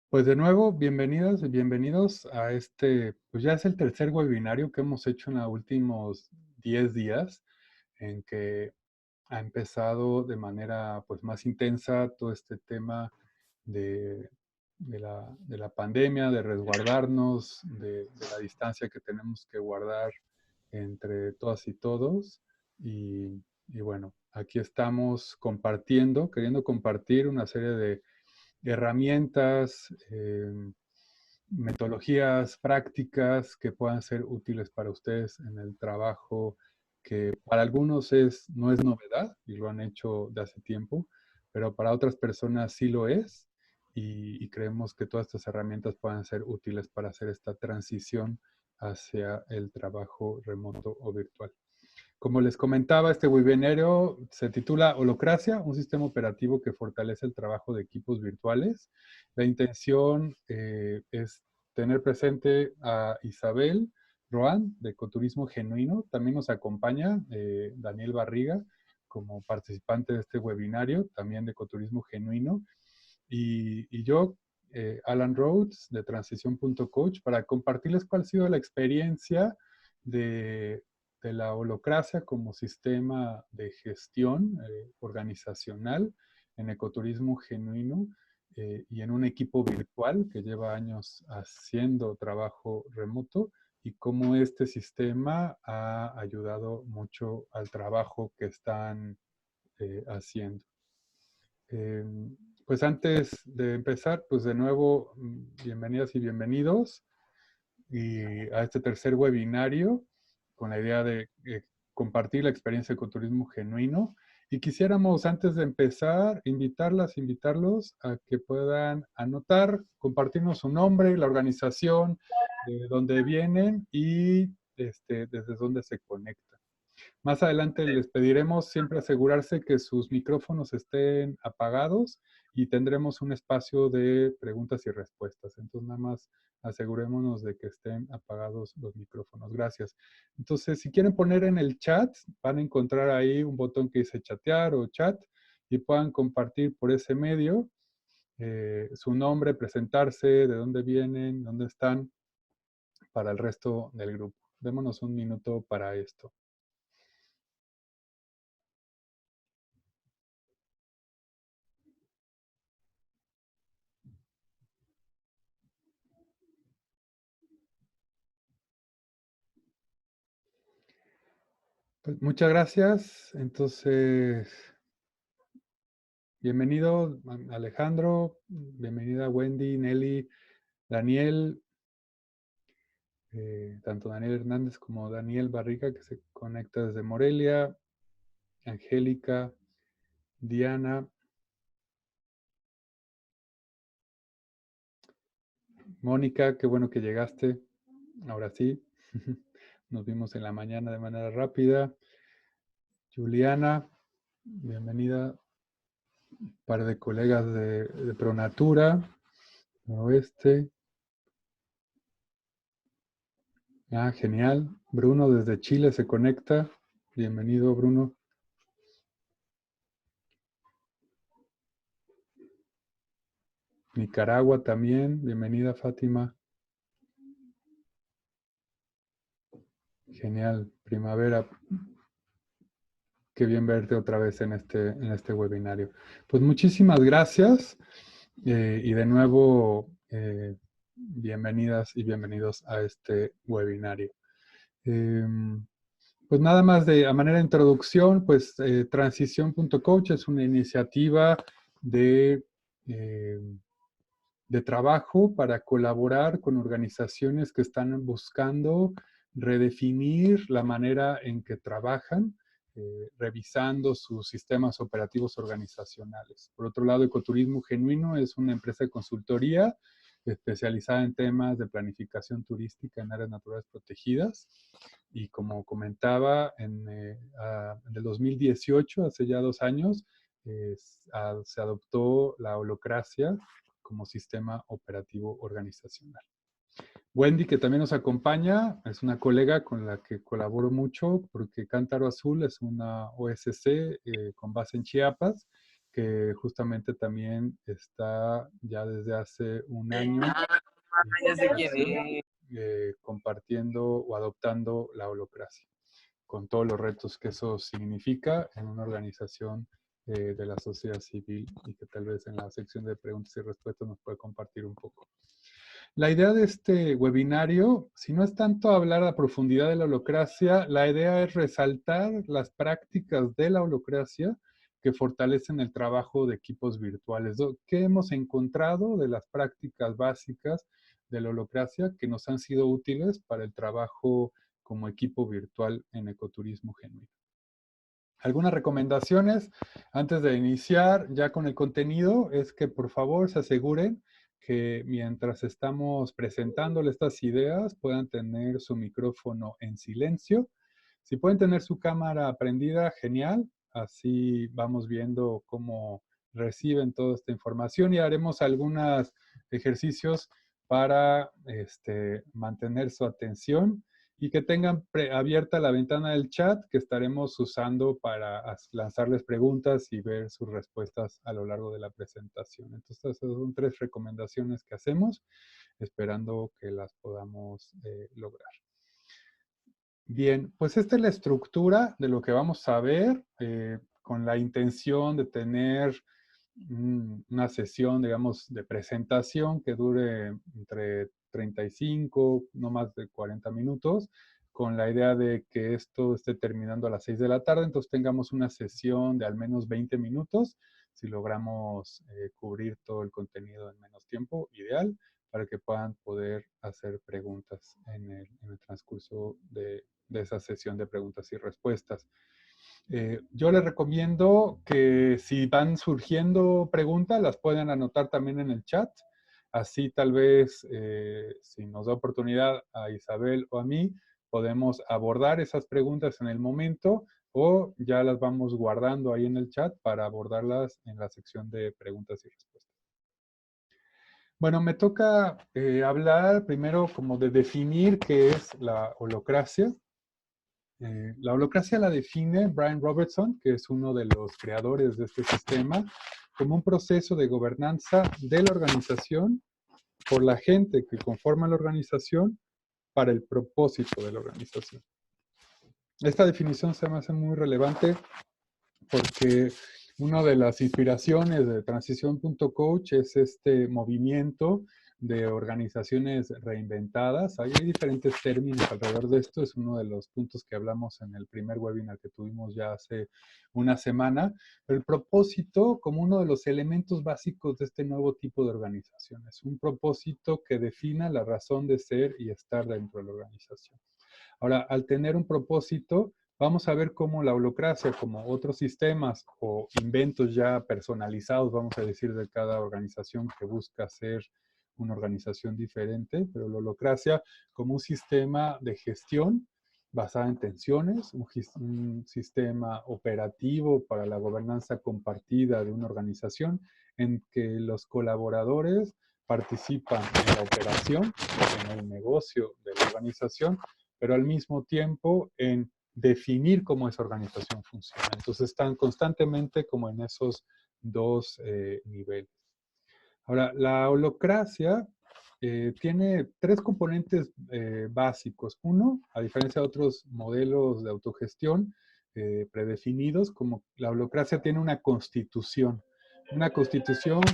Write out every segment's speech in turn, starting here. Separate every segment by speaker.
Speaker 1: Pues de nuevo, bienvenidas y bienvenidos a pues ya es el tercer webinario que hemos hecho en los últimos 10 días, en que ha empezado de manera pues más intensa todo este tema de, de la pandemia, de resguardarnos, de la distancia que tenemos que guardar entre todas y todos. Y bueno, aquí estamos compartiendo, queriendo compartir una serie de herramientas, metodologías, prácticas que puedan ser útiles para ustedes en el trabajo, que para algunos no es novedad y lo han hecho de hace tiempo, pero para otras personas sí lo es y creemos que todas estas herramientas puedan ser útiles para hacer esta transición hacia el trabajo remoto o virtual. Como les comentaba, este webinario se titula Holocracia, un sistema operativo que fortalece el trabajo de equipos virtuales. La intención es tener presente a Isabel Roan, de Ecoturismo Genuino. También nos acompaña Daniel Barriga, como participante de este webinario, también de Ecoturismo Genuino. Y yo, Alan Rhodes, de Transición.coach, para compartirles cuál ha sido la experiencia de la holocracia como sistema de gestión organizacional en ecoturismo genuino y en un equipo virtual que lleva años haciendo trabajo remoto y cómo este sistema ha ayudado mucho al trabajo que están haciendo. Eh, pues antes de empezar, pues de nuevo, bienvenidas y bienvenidos a este tercer webinario con la idea de compartir la experiencia de ecoturismo genuino. Y quisiéramos, antes de empezar, invitarlos a que puedan anotar, compartirnos su nombre, la organización, de dónde vienen y desde dónde se conectan. Más adelante les pediremos siempre asegurarse que sus micrófonos estén apagados y tendremos un espacio de preguntas y respuestas. Entonces, nada más asegurémonos de que estén apagados los micrófonos. Gracias. Entonces, si quieren poner en el chat, van a encontrar ahí un botón que dice chatear o chat y puedan compartir por ese medio su nombre, presentarse, de dónde vienen, dónde están, para el resto del grupo. Démonos un minuto para esto. Pues muchas gracias. Entonces, bienvenido Alejandro, bienvenida Wendy, Nelly, Daniel, tanto Daniel Hernández como Daniel Barriga, que se conecta desde Morelia, Angélica, Diana, Mónica, qué bueno que llegaste. Ahora sí, nos vimos en la mañana de manera rápida. Juliana, bienvenida. Un par de colegas de Pronatura, Oeste. Ah, genial. Bruno desde Chile se conecta. Bienvenido, Bruno. Nicaragua también. Bienvenida, Fátima. Genial. Primavera. Qué bien verte otra vez en este webinario. Pues muchísimas gracias. Y de nuevo, bienvenidas y bienvenidos a este webinario. Pues nada más a manera de introducción, pues Transición.coach es una iniciativa de, eh, de trabajo para colaborar con organizaciones que están buscando redefinir la manera en que trabajan, revisando sus sistemas operativos organizacionales. Por otro lado, Ecoturismo Genuino es una empresa de consultoría especializada en temas de planificación turística en áreas naturales protegidas. Y como comentaba, en el 2018, hace ya 2 años, se adoptó la holocracia como sistema operativo organizacional. Wendy, que también nos acompaña, es una colega con la que colaboro mucho porque Cántaro Azul es una OSC con base en Chiapas que justamente también está ya desde hace un año
Speaker 2: Ya sé quién
Speaker 1: Ignacio,
Speaker 2: es.
Speaker 1: compartiendo o adoptando la holocracia, con todos los retos que eso significa en una organización de la sociedad civil y que tal vez en la sección de preguntas y respuestas nos puede compartir un poco. La idea de este webinario, si no es tanto hablar a profundidad de la holocracia, la idea es resaltar las prácticas de la holocracia que fortalecen el trabajo de equipos virtuales. ¿Qué hemos encontrado de las prácticas básicas de la holocracia que nos han sido útiles para el trabajo como equipo virtual en ecoturismo genuino? Algunas recomendaciones antes de iniciar ya con el contenido es que por favor se aseguren que mientras estamos presentándole estas ideas puedan tener su micrófono en silencio. Si pueden tener su cámara prendida, genial. Así vamos viendo cómo reciben toda esta información y haremos algunos ejercicios para mantener su atención y que tengan abierta la ventana del chat que estaremos usando para lanzarles preguntas y ver sus respuestas a lo largo de la presentación. Entonces, esas son 3 recomendaciones que hacemos, esperando que las podamos lograr. Bien, pues esta es la estructura de lo que vamos a ver, con la intención de tener una sesión, digamos, de presentación que dure entre 35, no más de 40 minutos, con la idea de que esto esté terminando a las 6 de la tarde, entonces tengamos una sesión de al menos 20 minutos, si logramos cubrir todo el contenido en menos tiempo, ideal, para que puedan poder hacer preguntas en el transcurso de esa sesión de preguntas y respuestas. Yo les recomiendo que si van surgiendo preguntas, las pueden anotar también en el chat. Así tal vez, si nos da oportunidad a Isabel o a mí, podemos abordar esas preguntas en el momento o ya las vamos guardando ahí en el chat para abordarlas en la sección de preguntas y respuestas. Bueno, me toca hablar primero como de definir qué es la holocracia. La holocracia la define Brian Robertson, que es uno de los creadores de este sistema, como un proceso de gobernanza de la organización por la gente que conforma la organización para el propósito de la organización. Esta definición se me hace muy relevante porque una de las inspiraciones de Transición.coach es este movimiento de organizaciones reinventadas. Hay diferentes términos alrededor de esto, es uno de los puntos que hablamos en el primer webinar que tuvimos ya hace una semana. El propósito como uno de los elementos básicos de este nuevo tipo de organizaciones, un propósito que defina la razón de ser y estar dentro de la organización. Ahora, al tener un propósito, vamos a ver cómo la holocracia, como otros sistemas o inventos ya personalizados, vamos a decir, de cada organización que busca ser una organización diferente, pero la holocracia como un sistema de gestión basada en tensiones, un sistema operativo para la gobernanza compartida de una organización en que los colaboradores participan en la operación, en el negocio de la organización, pero al mismo tiempo en definir cómo esa organización funciona. Entonces están constantemente como en esos dos niveles. Ahora, la holocracia tiene 3 componentes básicos. Uno, a diferencia de otros modelos de autogestión predefinidos, como la holocracia tiene una constitución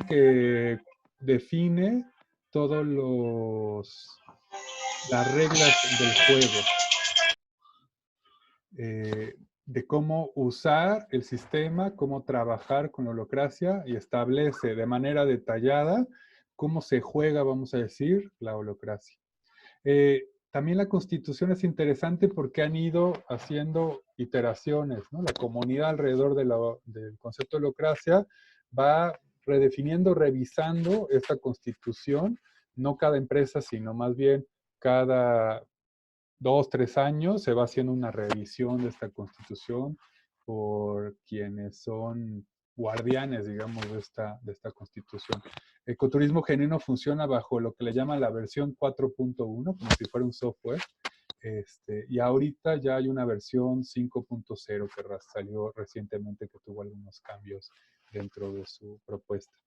Speaker 1: que define todos las reglas del juego. De cómo usar el sistema, cómo trabajar con la holocracia y establece de manera detallada cómo se juega, vamos a decir, la holocracia. También la Constitución es interesante porque han ido haciendo iteraciones, ¿no? La comunidad alrededor del concepto de holocracia va redefiniendo, revisando esta Constitución, no cada empresa, sino más bien cada 2, 3 años se va haciendo una revisión de esta Constitución por quienes son guardianes, digamos, de esta Constitución. Ecoturismo genuino funciona bajo lo que le llaman la versión 4.1, como si fuera un software, y ahorita ya hay una versión 5.0 que salió recientemente que tuvo algunos cambios dentro de su propuesta.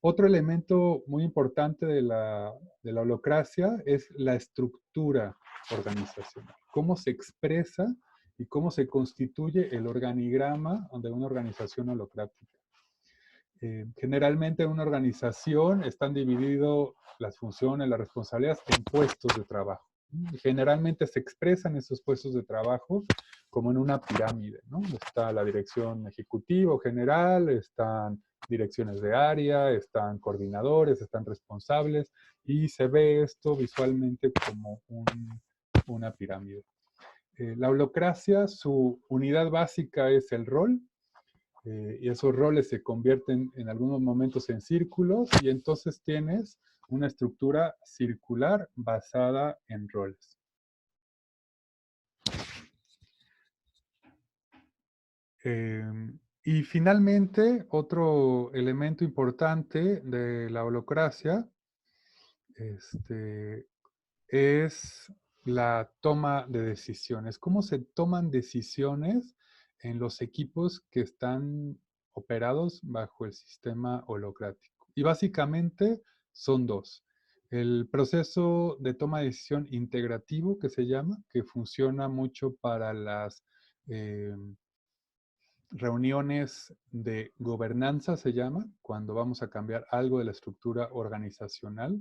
Speaker 1: Otro elemento muy importante de la holacracia es la estructura organizacional. Cómo se expresa y cómo se constituye el organigrama de una organización holocrática. Generalmente en una organización están divididos las funciones, las responsabilidades en puestos de trabajo. Generalmente se expresan esos puestos de trabajo como en una pirámide, ¿no? Está la dirección ejecutiva o general, están direcciones de área, están coordinadores, están responsables, y se ve esto visualmente como una pirámide. La holacracia, su unidad básica es el rol, y esos roles se convierten en algunos momentos en círculos, y entonces tienes una estructura circular basada en roles. Y finalmente, otro elemento importante de la holacracia es la toma de decisiones. ¿Cómo se toman decisiones en los equipos que están operados bajo el sistema holocrático? Y básicamente son dos. El proceso de toma de decisión integrativo, que se llama, que funciona mucho para las eh, reuniones de gobernanza, se llama, cuando vamos a cambiar algo de la estructura organizacional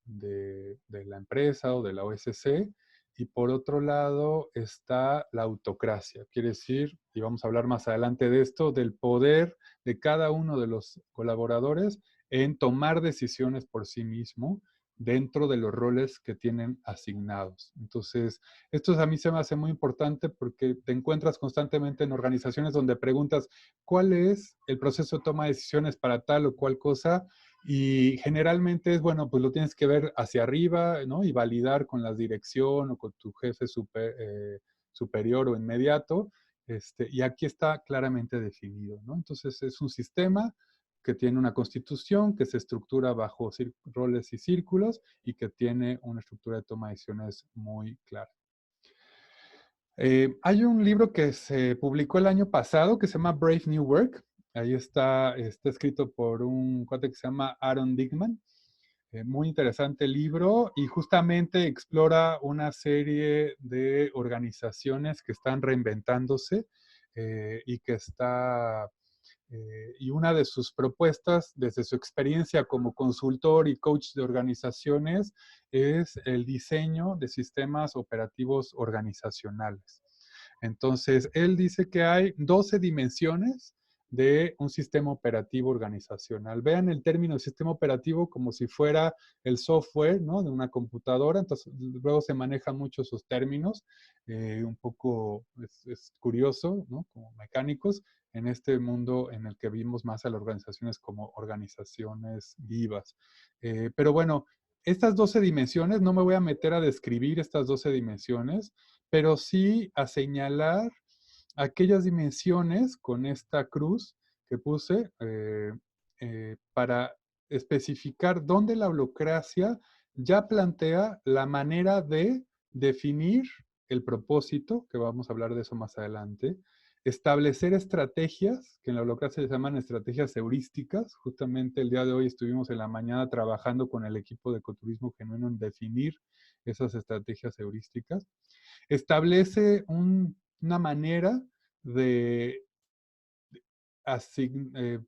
Speaker 1: de la empresa o de la OSC. Y por otro lado está la autocracia, quiere decir, y vamos a hablar más adelante de esto, del poder de cada uno de los colaboradores en tomar decisiones por sí mismo dentro de los roles que tienen asignados. Entonces, esto a mí se me hace muy importante porque te encuentras constantemente en organizaciones donde preguntas cuál es el proceso de toma de decisiones para tal o cual cosa, y generalmente es, bueno, pues lo tienes que ver hacia arriba, ¿no? Y validar con la dirección o con tu jefe superior o inmediato. Y aquí está claramente definido, ¿no? Entonces es un sistema que tiene una constitución, que se estructura bajo roles y círculos, y que tiene una estructura de toma de decisiones muy clara. Hay un libro que se publicó el año pasado que se llama Brave New Work. Ahí está escrito por un cuate que se llama Aaron Dickman. Muy interesante libro, y justamente explora una serie de organizaciones que están reinventándose, y que y una de sus propuestas, desde su experiencia como consultor y coach de organizaciones, es el diseño de sistemas operativos organizacionales. Entonces, él dice que hay 12 dimensiones de un sistema operativo organizacional. Vean el término sistema operativo como si fuera el software, ¿no?, de una computadora. Entonces, luego se manejan mucho esos términos, un poco es curioso, ¿no?, como mecánicos, en este mundo en el que vimos más a las organizaciones como organizaciones vivas. Pero bueno, estas 12 dimensiones, no me voy a meter a describir estas 12 dimensiones, pero sí a señalar aquellas dimensiones con esta cruz que puse, para especificar dónde la holacracia ya plantea la manera de definir el propósito, que vamos a hablar de eso más adelante, establecer estrategias, que en la holacracia se llaman estrategias heurísticas. Justamente el día de hoy estuvimos en la mañana trabajando con el equipo de Ecoturismo Genuino en definir esas estrategias heurísticas. Establece una manera de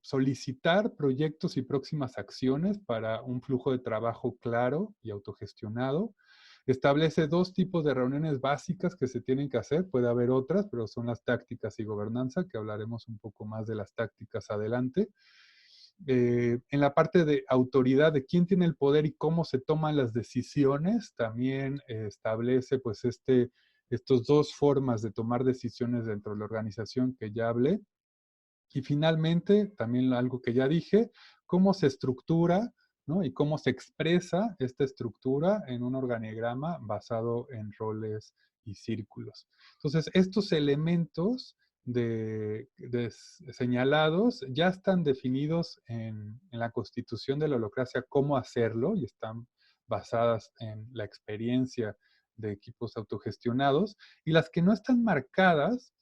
Speaker 1: solicitar proyectos y próximas acciones para un flujo de trabajo claro y autogestionado. Establece dos tipos de reuniones básicas que se tienen que hacer. Puede haber otras, pero son las tácticas y gobernanza, que hablaremos un poco más de las tácticas adelante. En la parte de autoridad, de quién tiene el poder y cómo se toman las decisiones, también establece pues estos dos formas de tomar decisiones dentro de la organización que ya hablé. Y finalmente, también algo que ya dije, cómo se estructura, ¿no?, y cómo se expresa esta estructura en un organigrama basado en roles y círculos. Entonces, estos elementos señalados ya están definidos en la constitución de la holacracia, cómo hacerlo, y están basadas en la experiencia de equipos autogestionados. Y las que no están marcadas,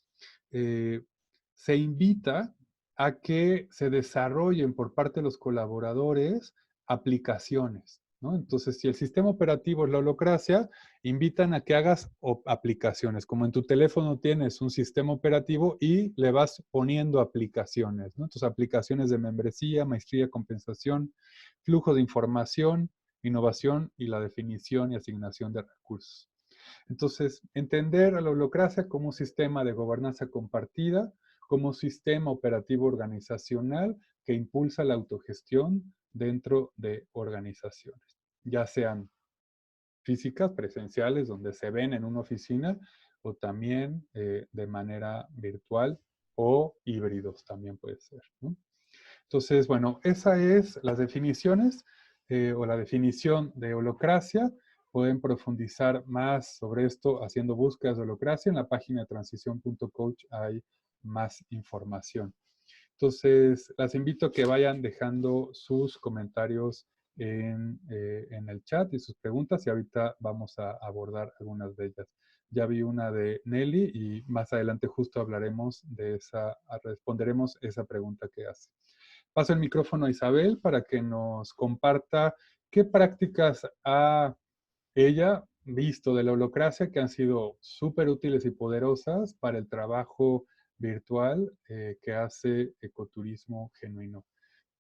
Speaker 1: se invita a que se desarrollen por parte de los colaboradores aplicaciones, ¿no? Entonces, si el sistema operativo es la holacracia, invitan a que hagas aplicaciones, como en tu teléfono tienes un sistema operativo y le vas poniendo aplicaciones, ¿no? Entonces, aplicaciones de membresía, maestría, compensación, flujo de información, innovación y la definición y asignación de recursos. Entonces, entender a la holacracia como un sistema de gobernanza compartida, como sistema operativo organizacional que impulsa la autogestión dentro de organizaciones, ya sean físicas, presenciales, donde se ven en una oficina, o también de manera virtual o híbridos también puede ser, ¿no? Entonces, bueno, esa es las definiciones o la definición de holacracia. Pueden profundizar más sobre esto haciendo búsquedas de holacracia. En la página de transición.coach hay más información. Entonces, las invito a que vayan dejando sus comentarios en el chat y sus preguntas y ahorita vamos a abordar algunas de ellas. Ya vi una de Nelly y más adelante justo hablaremos de esa, responderemos esa pregunta que hace. Paso el micrófono a Isabel para que nos comparta qué prácticas ha ella visto de la holacracia que han sido súper útiles y poderosas para el trabajo virtual que hace Ecoturismo Genuino.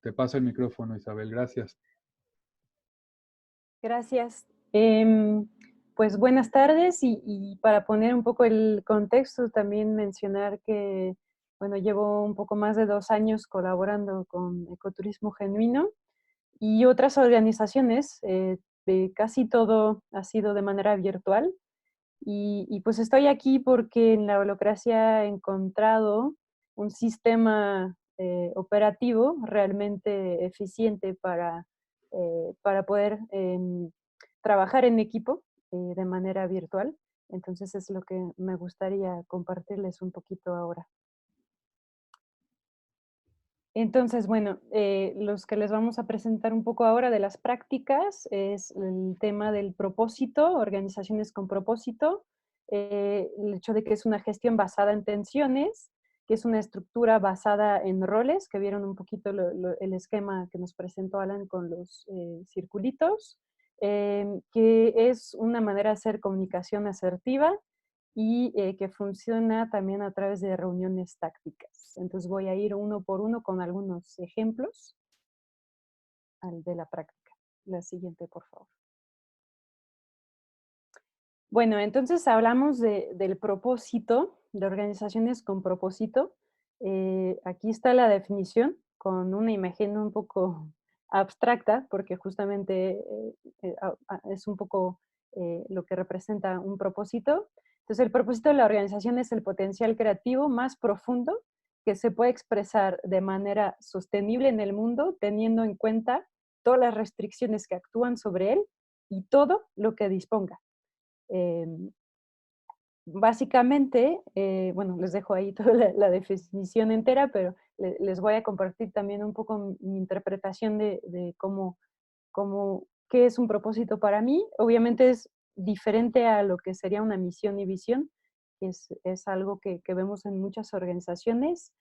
Speaker 1: Te paso el micrófono, Isabel. Gracias.
Speaker 2: Gracias. Pues buenas tardes y para poner un poco el contexto, también mencionar que, bueno, llevo un poco más de 2 años colaborando con Ecoturismo Genuino y otras organizaciones. Casi todo ha sido de manera virtual y pues estoy aquí porque en la holacracia he encontrado un sistema operativo realmente eficiente para poder trabajar en equipo de manera virtual. Entonces es lo que me gustaría compartirles un poquito ahora. Entonces, bueno, los que les vamos a presentar un poco ahora de las prácticas es el tema del propósito, organizaciones con propósito, el hecho de que es una gestión basada en tensiones, que es una estructura basada en roles, que vieron un poquito el esquema que nos presentó Alan con los circulitos, que es una manera de hacer comunicación asertiva, y que funciona también a través de reuniones tácticas. Entonces voy a ir uno por uno con algunos ejemplos de la práctica. La siguiente, por favor. Bueno, entonces hablamos del propósito, de organizaciones con propósito. Aquí está la definición con una imagen un poco abstracta, porque justamente es un poco lo que representa un propósito. Entonces, el propósito de la organización es el potencial creativo más profundo que se puede expresar de manera sostenible en el mundo, teniendo en cuenta todas las restricciones que actúan sobre él y todo lo que disponga. Em, Básicamente, bueno, les dejo ahí toda la definición entera, pero les voy a compartir también un poco mi interpretación de qué es un propósito para mí. Obviamente es diferente a lo que sería una misión y visión, es algo que vemos en muchas organizaciones.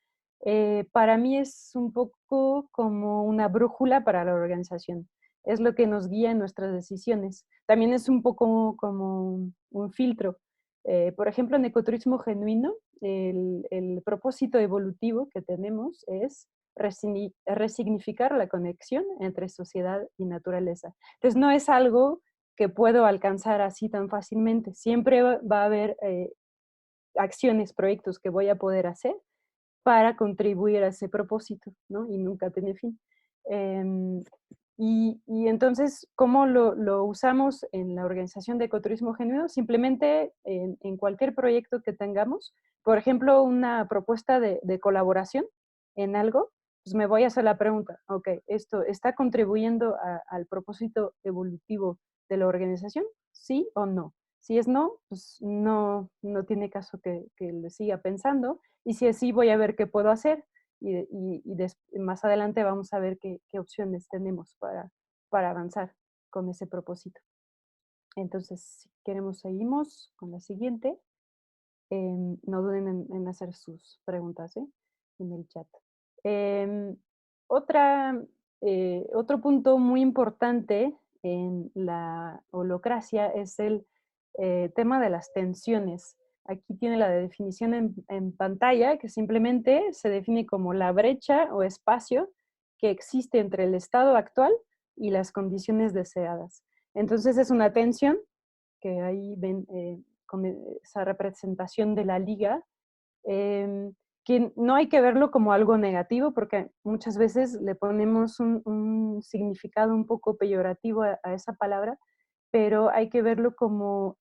Speaker 2: Para mí es un poco como una brújula para la organización. Es lo que nos guía en nuestras decisiones. También es un poco como un filtro. Por ejemplo, en ecoturismo genuino, el propósito evolutivo que tenemos es resignificar la conexión entre sociedad y naturaleza. Entonces, no es algo que puedo alcanzar así tan fácilmente. Siempre va a haber acciones, proyectos que voy a poder hacer para contribuir a ese propósito, ¿no? Y nunca tiene fin. Em, y entonces, ¿cómo lo usamos en la organización de ecoturismo genuino? Simplemente en cualquier proyecto que tengamos, por ejemplo, una propuesta de colaboración en algo, pues me voy a hacer la pregunta, ok, ¿esto está contribuyendo al propósito evolutivo de la organización? ¿Sí o no? Si es no, pues no tiene caso que le siga pensando, y si es sí, voy a ver qué puedo hacer más adelante vamos a ver qué opciones tenemos para avanzar con ese propósito. Entonces, si queremos, seguimos con la siguiente. No duden en hacer sus preguntas en el chat. Em, otra, otro punto muy importante en la holacracia es el tema de las tensiones. Aquí tiene la definición en pantalla, que simplemente se define como la brecha o espacio que existe entre el estado actual y las condiciones deseadas. Entonces es una tensión, que ahí ven con esa representación de la liga, em, que no hay que verlo como algo negativo, porque muchas veces le ponemos un significado un poco peyorativo a esa palabra, pero hay que verlo como,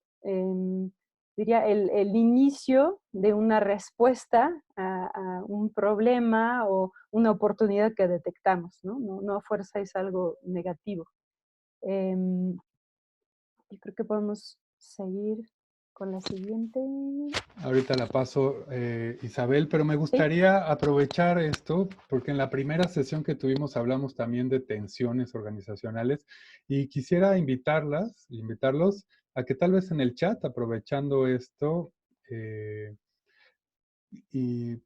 Speaker 2: diría, el inicio de una respuesta a un problema o una oportunidad que detectamos, ¿no? No a fuerza es algo negativo. Em, yo creo que podemos seguir con la siguiente.
Speaker 1: Ahorita la paso, Isabel, pero me
Speaker 2: Sí.
Speaker 1: gustaría aprovechar esto porque en la primera sesión que tuvimos hablamos también de tensiones organizacionales y quisiera invitarlos a que tal vez en el chat, aprovechando esto, eh, y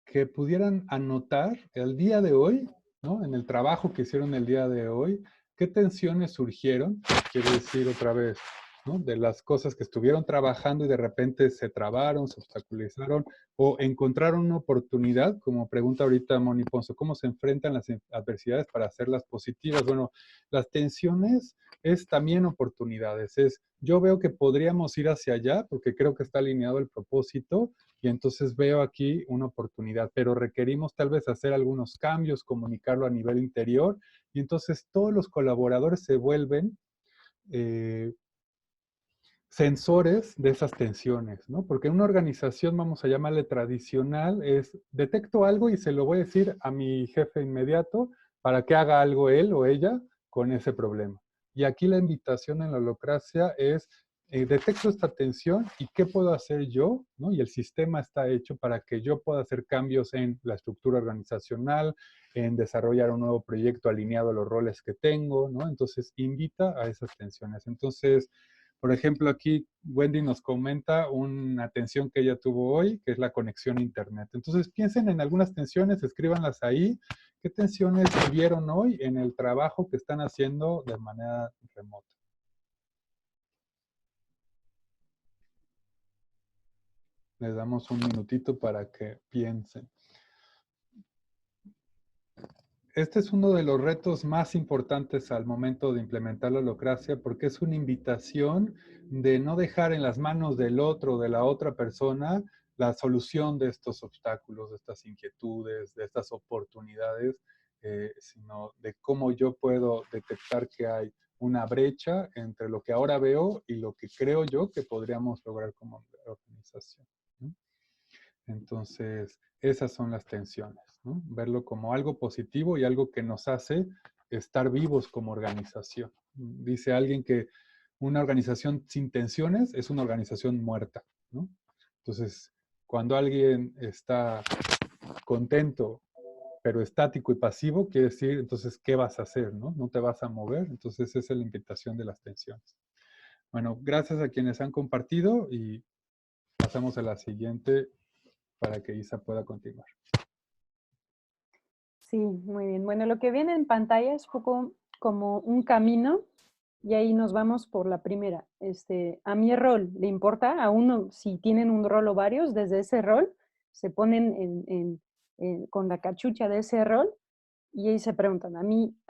Speaker 1: que pudieran anotar el día de hoy, ¿no? En el trabajo que hicieron el día de hoy, qué tensiones surgieron, quiero decir otra vez, ¿no? De las cosas que estuvieron trabajando y de repente se trabaron, se obstaculizaron o encontraron una oportunidad, como pregunta ahorita Moni Ponzo, ¿cómo se enfrentan las adversidades para hacerlas positivas? Bueno, las tensiones es también oportunidades, es yo veo que podríamos ir hacia allá porque creo que está alineado el propósito y entonces veo aquí una oportunidad, pero requerimos tal vez hacer algunos cambios, comunicarlo a nivel interior y entonces todos los colaboradores se vuelven eh, sensores de esas tensiones, ¿no? Porque una organización, vamos a llamarle tradicional, es detecto algo y se lo voy a decir a mi jefe inmediato para que haga algo él o ella con ese problema. Y aquí la invitación en la holacracia es detecto esta tensión y qué puedo hacer yo, ¿no? Y el sistema está hecho para que yo pueda hacer cambios en la estructura organizacional, en desarrollar un nuevo proyecto alineado a los roles que tengo, ¿no? Entonces invita a esas tensiones. Entonces, por ejemplo, aquí Wendy nos comenta una tensión que ella tuvo hoy, que es la conexión a Internet. Entonces piensen en algunas tensiones, escríbanlas ahí. ¿Qué tensiones vieron hoy en el trabajo que están haciendo de manera remota? Les damos un minutito para que piensen. Este es uno de los retos más importantes al momento de implementar la holacracia porque es una invitación de no dejar en las manos del otro o de la otra persona la solución de estos obstáculos, de estas inquietudes, de estas oportunidades, sino de cómo yo puedo detectar que hay una brecha entre lo que ahora veo y lo que creo yo que podríamos lograr como organización, ¿no? Entonces, esas son las tensiones, ¿no? Verlo como algo positivo y algo que nos hace estar vivos como organización. Dice alguien que una organización sin tensiones es una organización muerta, ¿no? Entonces, cuando alguien está contento, pero estático y pasivo, quiere decir, entonces, ¿qué vas a hacer, no? No te vas a mover. Entonces, esa es la invitación de las tensiones. Bueno, gracias a quienes han compartido y pasamos a la siguiente para que Isa pueda continuar.
Speaker 2: Sí, muy bien. Bueno, lo que viene en pantalla es poco como un camino y ahí nos vamos por la primera. A mi rol, ¿le importa a uno si tienen un rol o varios? Desde ese rol se ponen con la cachucha de ese rol y ahí se preguntan, ¿a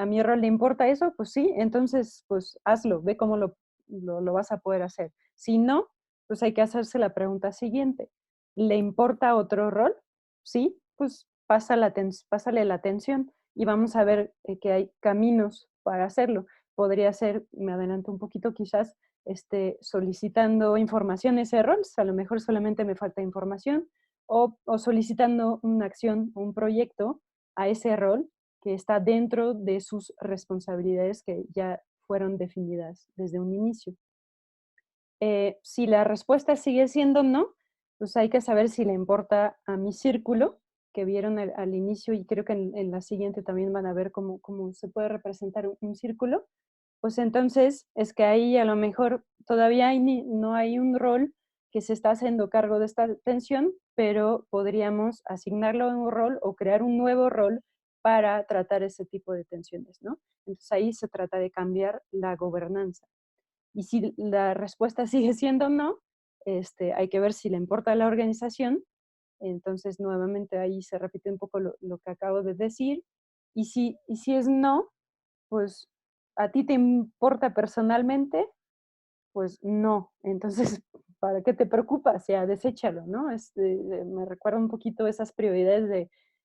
Speaker 2: mi rol le importa eso? Pues sí, entonces pues hazlo, ve cómo lo vas a poder hacer. Si no, pues hay que hacerse la pregunta siguiente. ¿Le importa otro rol? Sí, pues pásale la atención y vamos a ver que hay caminos para hacerlo. Podría ser, me adelanto un poquito quizás, solicitando información ese rol, a lo mejor solamente me falta información, o solicitando una acción, un proyecto a ese rol que está dentro de sus responsabilidades que ya fueron definidas desde un inicio. Si la respuesta sigue siendo no, pues hay que saber si le importa a mi círculo, que vieron al inicio, y creo que en la siguiente también van a ver cómo se puede representar un círculo. Pues entonces es que ahí a lo mejor todavía no hay un rol que se está haciendo cargo de esta atención, pero podríamos asignarlo a un rol o crear un nuevo rol para tratar ese tipo de tensiones, ¿no? Entonces ahí se trata de cambiar la gobernanza. Y si la respuesta sigue siendo no, hay que ver si le importa a la organización. Entonces, nuevamente ahí se repite un poco lo que acabo de decir. Y si es no, pues a ti te importa personalmente, pues no. Entonces, ¿para qué te preocupas? O sea, deséchalo, ¿no? Me recuerda un poquito esas prioridades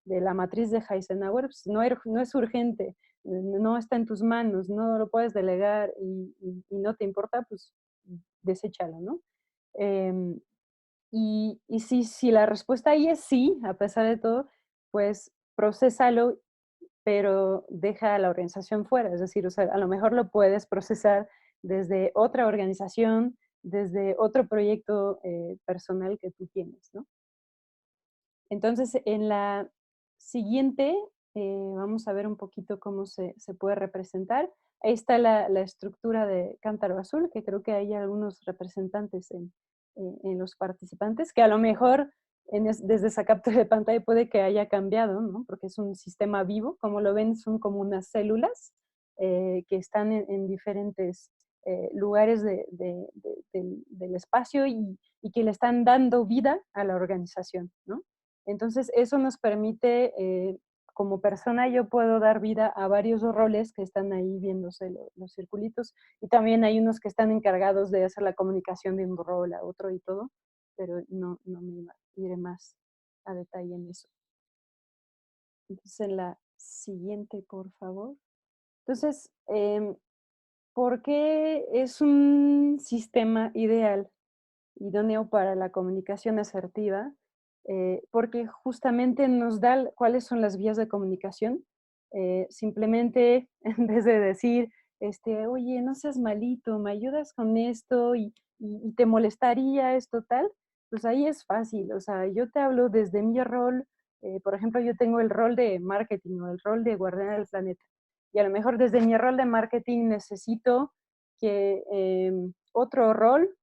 Speaker 2: de la matriz de Eisenhower. Pues no es urgente, no está en tus manos, no lo puedes delegar y no te importa, pues deséchalo, ¿no? Em, y si la respuesta ahí es sí, a pesar de todo, pues procésalo, pero deja a la organización fuera. Es decir, o sea, a lo mejor lo puedes procesar desde otra organización, desde otro proyecto personal que tú tienes, ¿no? Entonces, en la siguiente, vamos a ver un poquito cómo se puede representar. Ahí está la estructura de Cántaro Azul, que creo que hay algunos representantes en los participantes, que a lo mejor desde esa captura de pantalla puede que haya cambiado, ¿no? Porque es un sistema vivo, como lo ven, son como unas células que están en diferentes lugares del espacio y que le están dando vida a la organización, ¿no? Entonces, eso nos permite, como persona, yo puedo dar vida a varios roles que están ahí viéndose los circulitos, y también hay unos que están encargados de hacer la comunicación de un rol a otro y todo, pero no me iré más a detalle en eso. Entonces, en la siguiente, por favor. Entonces, ¿por qué es un sistema ideal idóneo para la comunicación asertiva? Porque justamente nos da cuáles son las vías de comunicación. Simplemente en vez de decir, oye, no seas malito, me ayudas con esto y te molestaría esto tal, pues ahí es fácil. O sea, yo te hablo desde mi rol. Por ejemplo, yo tengo el rol de marketing o el rol de guardián del planeta. Y a lo mejor desde mi rol de marketing necesito que otro rol,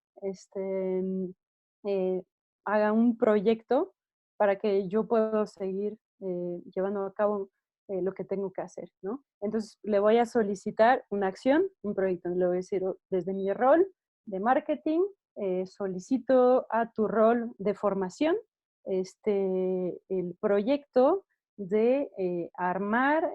Speaker 2: eh, haga un proyecto para que yo pueda seguir llevando a cabo lo que tengo que hacer, ¿no? Entonces, le voy a solicitar una acción, un proyecto. Le voy a decir, desde mi rol de marketing, solicito a tu rol de formación el proyecto de armar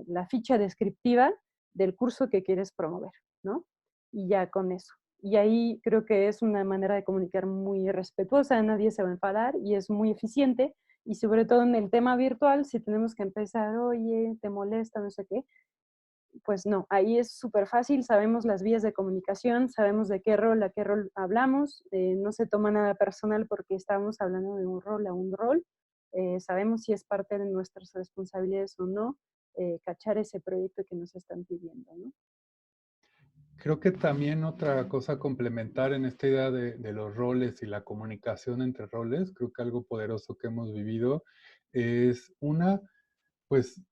Speaker 2: la ficha descriptiva del curso que quieres promover, ¿no? Y ya con eso. Y ahí creo que es una manera de comunicar muy respetuosa, nadie se va a enfadar y es muy eficiente. Y sobre todo en el tema virtual, si tenemos que empezar, oye, te molesta, no sé qué, pues no, ahí es súper fácil, sabemos las vías de comunicación, sabemos de qué rol a qué rol hablamos, no se toma nada personal porque estamos hablando de un rol a un rol, sabemos si es parte de nuestras responsabilidades o no, cachar ese proyecto que nos están pidiendo, ¿no?
Speaker 1: Creo que también otra cosa complementar en esta idea de los roles y la comunicación entre roles, creo que algo poderoso que hemos vivido es una, pues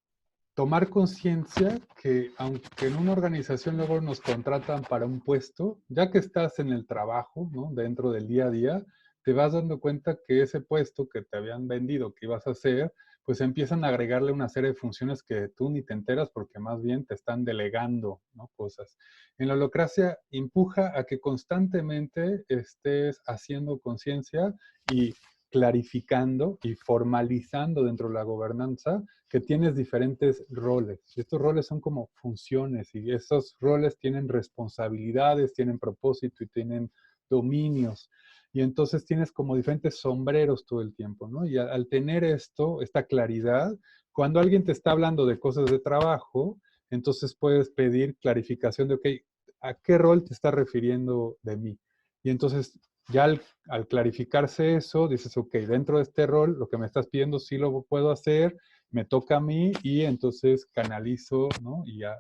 Speaker 1: tomar conciencia que aunque en una organización luego nos contratan para un puesto, ya que estás en el trabajo, ¿no? Dentro del día a día, te vas dando cuenta que ese puesto que te habían vendido que ibas a hacer, pues empiezan a agregarle una serie de funciones que tú ni te enteras porque más bien te están delegando, ¿no? Cosas. En la holacracia empuja a que constantemente estés haciendo conciencia y clarificando y formalizando dentro de la gobernanza que tienes diferentes roles. Y estos roles son como funciones y esos roles tienen responsabilidades, tienen propósito y tienen dominios. Y entonces tienes como diferentes sombreros todo el tiempo, ¿no? Y al tener esto, esta claridad, cuando alguien te está hablando de cosas de trabajo, entonces puedes pedir clarificación de, ok, ¿a qué rol te está refiriendo de mí? Y entonces ya al clarificarse eso, dices, ok, dentro de este rol, lo que me estás pidiendo sí lo puedo hacer, me toca a mí y entonces canalizo, ¿no? Y ya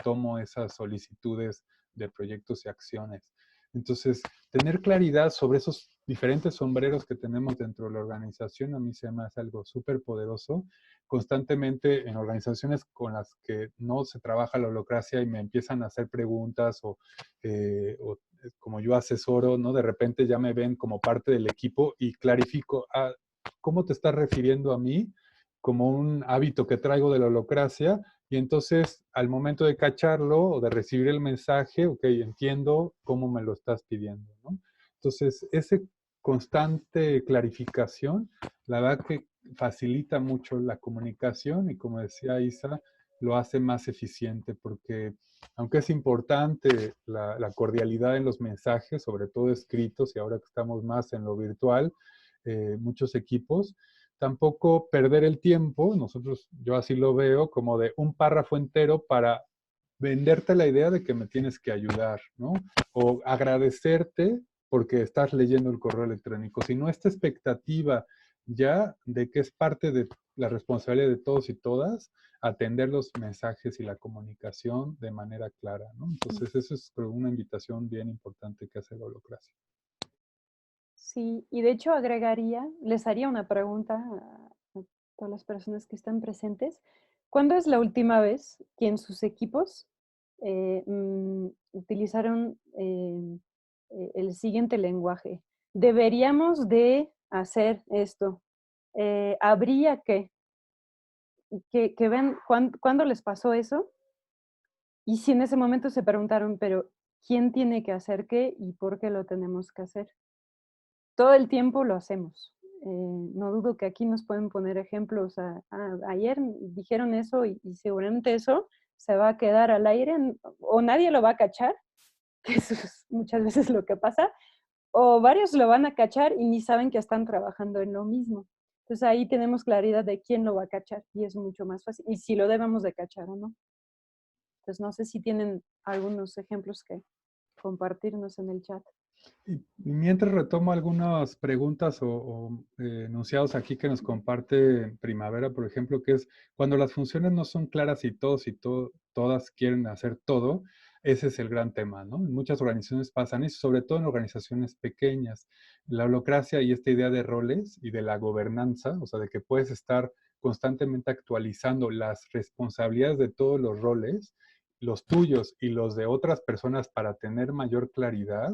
Speaker 1: tomo esas solicitudes de proyectos y acciones. Entonces, tener claridad sobre esos diferentes sombreros que tenemos dentro de la organización a mí se me hace algo súper poderoso. Constantemente en organizaciones con las que no se trabaja la holacracia y me empiezan a hacer preguntas o como yo asesoro, ¿no? De repente ya me ven como parte del equipo y clarifico, ¿cómo te estás refiriendo a mí? Como un hábito que traigo de la holacracia, y entonces al momento de cacharlo o de recibir el mensaje, ok, entiendo cómo me lo estás pidiendo, ¿no? Entonces, ese constante clarificación, la verdad que facilita mucho la comunicación y como decía Isa, lo hace más eficiente porque aunque es importante la cordialidad en los mensajes, sobre todo escritos y ahora que estamos más en lo virtual, muchos equipos, tampoco perder el tiempo, yo así lo veo, como de un párrafo entero para venderte la idea de que me tienes que ayudar, ¿no? O agradecerte porque estás leyendo el correo electrónico, sino esta expectativa ya de que es parte de la responsabilidad de todos y todas atender los mensajes y la comunicación de manera clara, ¿no? Entonces, eso es creo, una invitación bien importante que hace la holacracia.
Speaker 2: Sí, y de hecho agregaría, les haría una pregunta a todas las personas que están presentes. ¿Cuándo es la última vez que en sus equipos utilizaron el siguiente lenguaje? Deberíamos de hacer esto. Habría que vean cuándo les pasó eso y si en ese momento se preguntaron, pero ¿quién tiene que hacer qué y por qué lo tenemos que hacer? Todo el tiempo lo hacemos. No dudo que aquí nos pueden poner ejemplos. Ayer dijeron eso y seguramente eso se va a quedar al aire o nadie lo va a cachar, que eso es muchas veces lo que pasa, o varios lo van a cachar y ni saben que están trabajando en lo mismo. Entonces ahí tenemos claridad de quién lo va a cachar y es mucho más fácil. Y si lo debemos de cachar o no. Entonces no sé si tienen algunos ejemplos que compartirnos en el chat.
Speaker 1: Y mientras retomo algunas preguntas enunciados aquí que nos comparte Primavera, por ejemplo, que es cuando las funciones no son claras y todos todas quieren hacer todo, ese es el gran tema, ¿no? En muchas organizaciones pasan eso, sobre todo en organizaciones pequeñas. La holacracia y esta idea de roles y de la gobernanza, o sea, de que puedes estar constantemente actualizando las responsabilidades de todos los roles, los tuyos y los de otras personas para tener mayor claridad,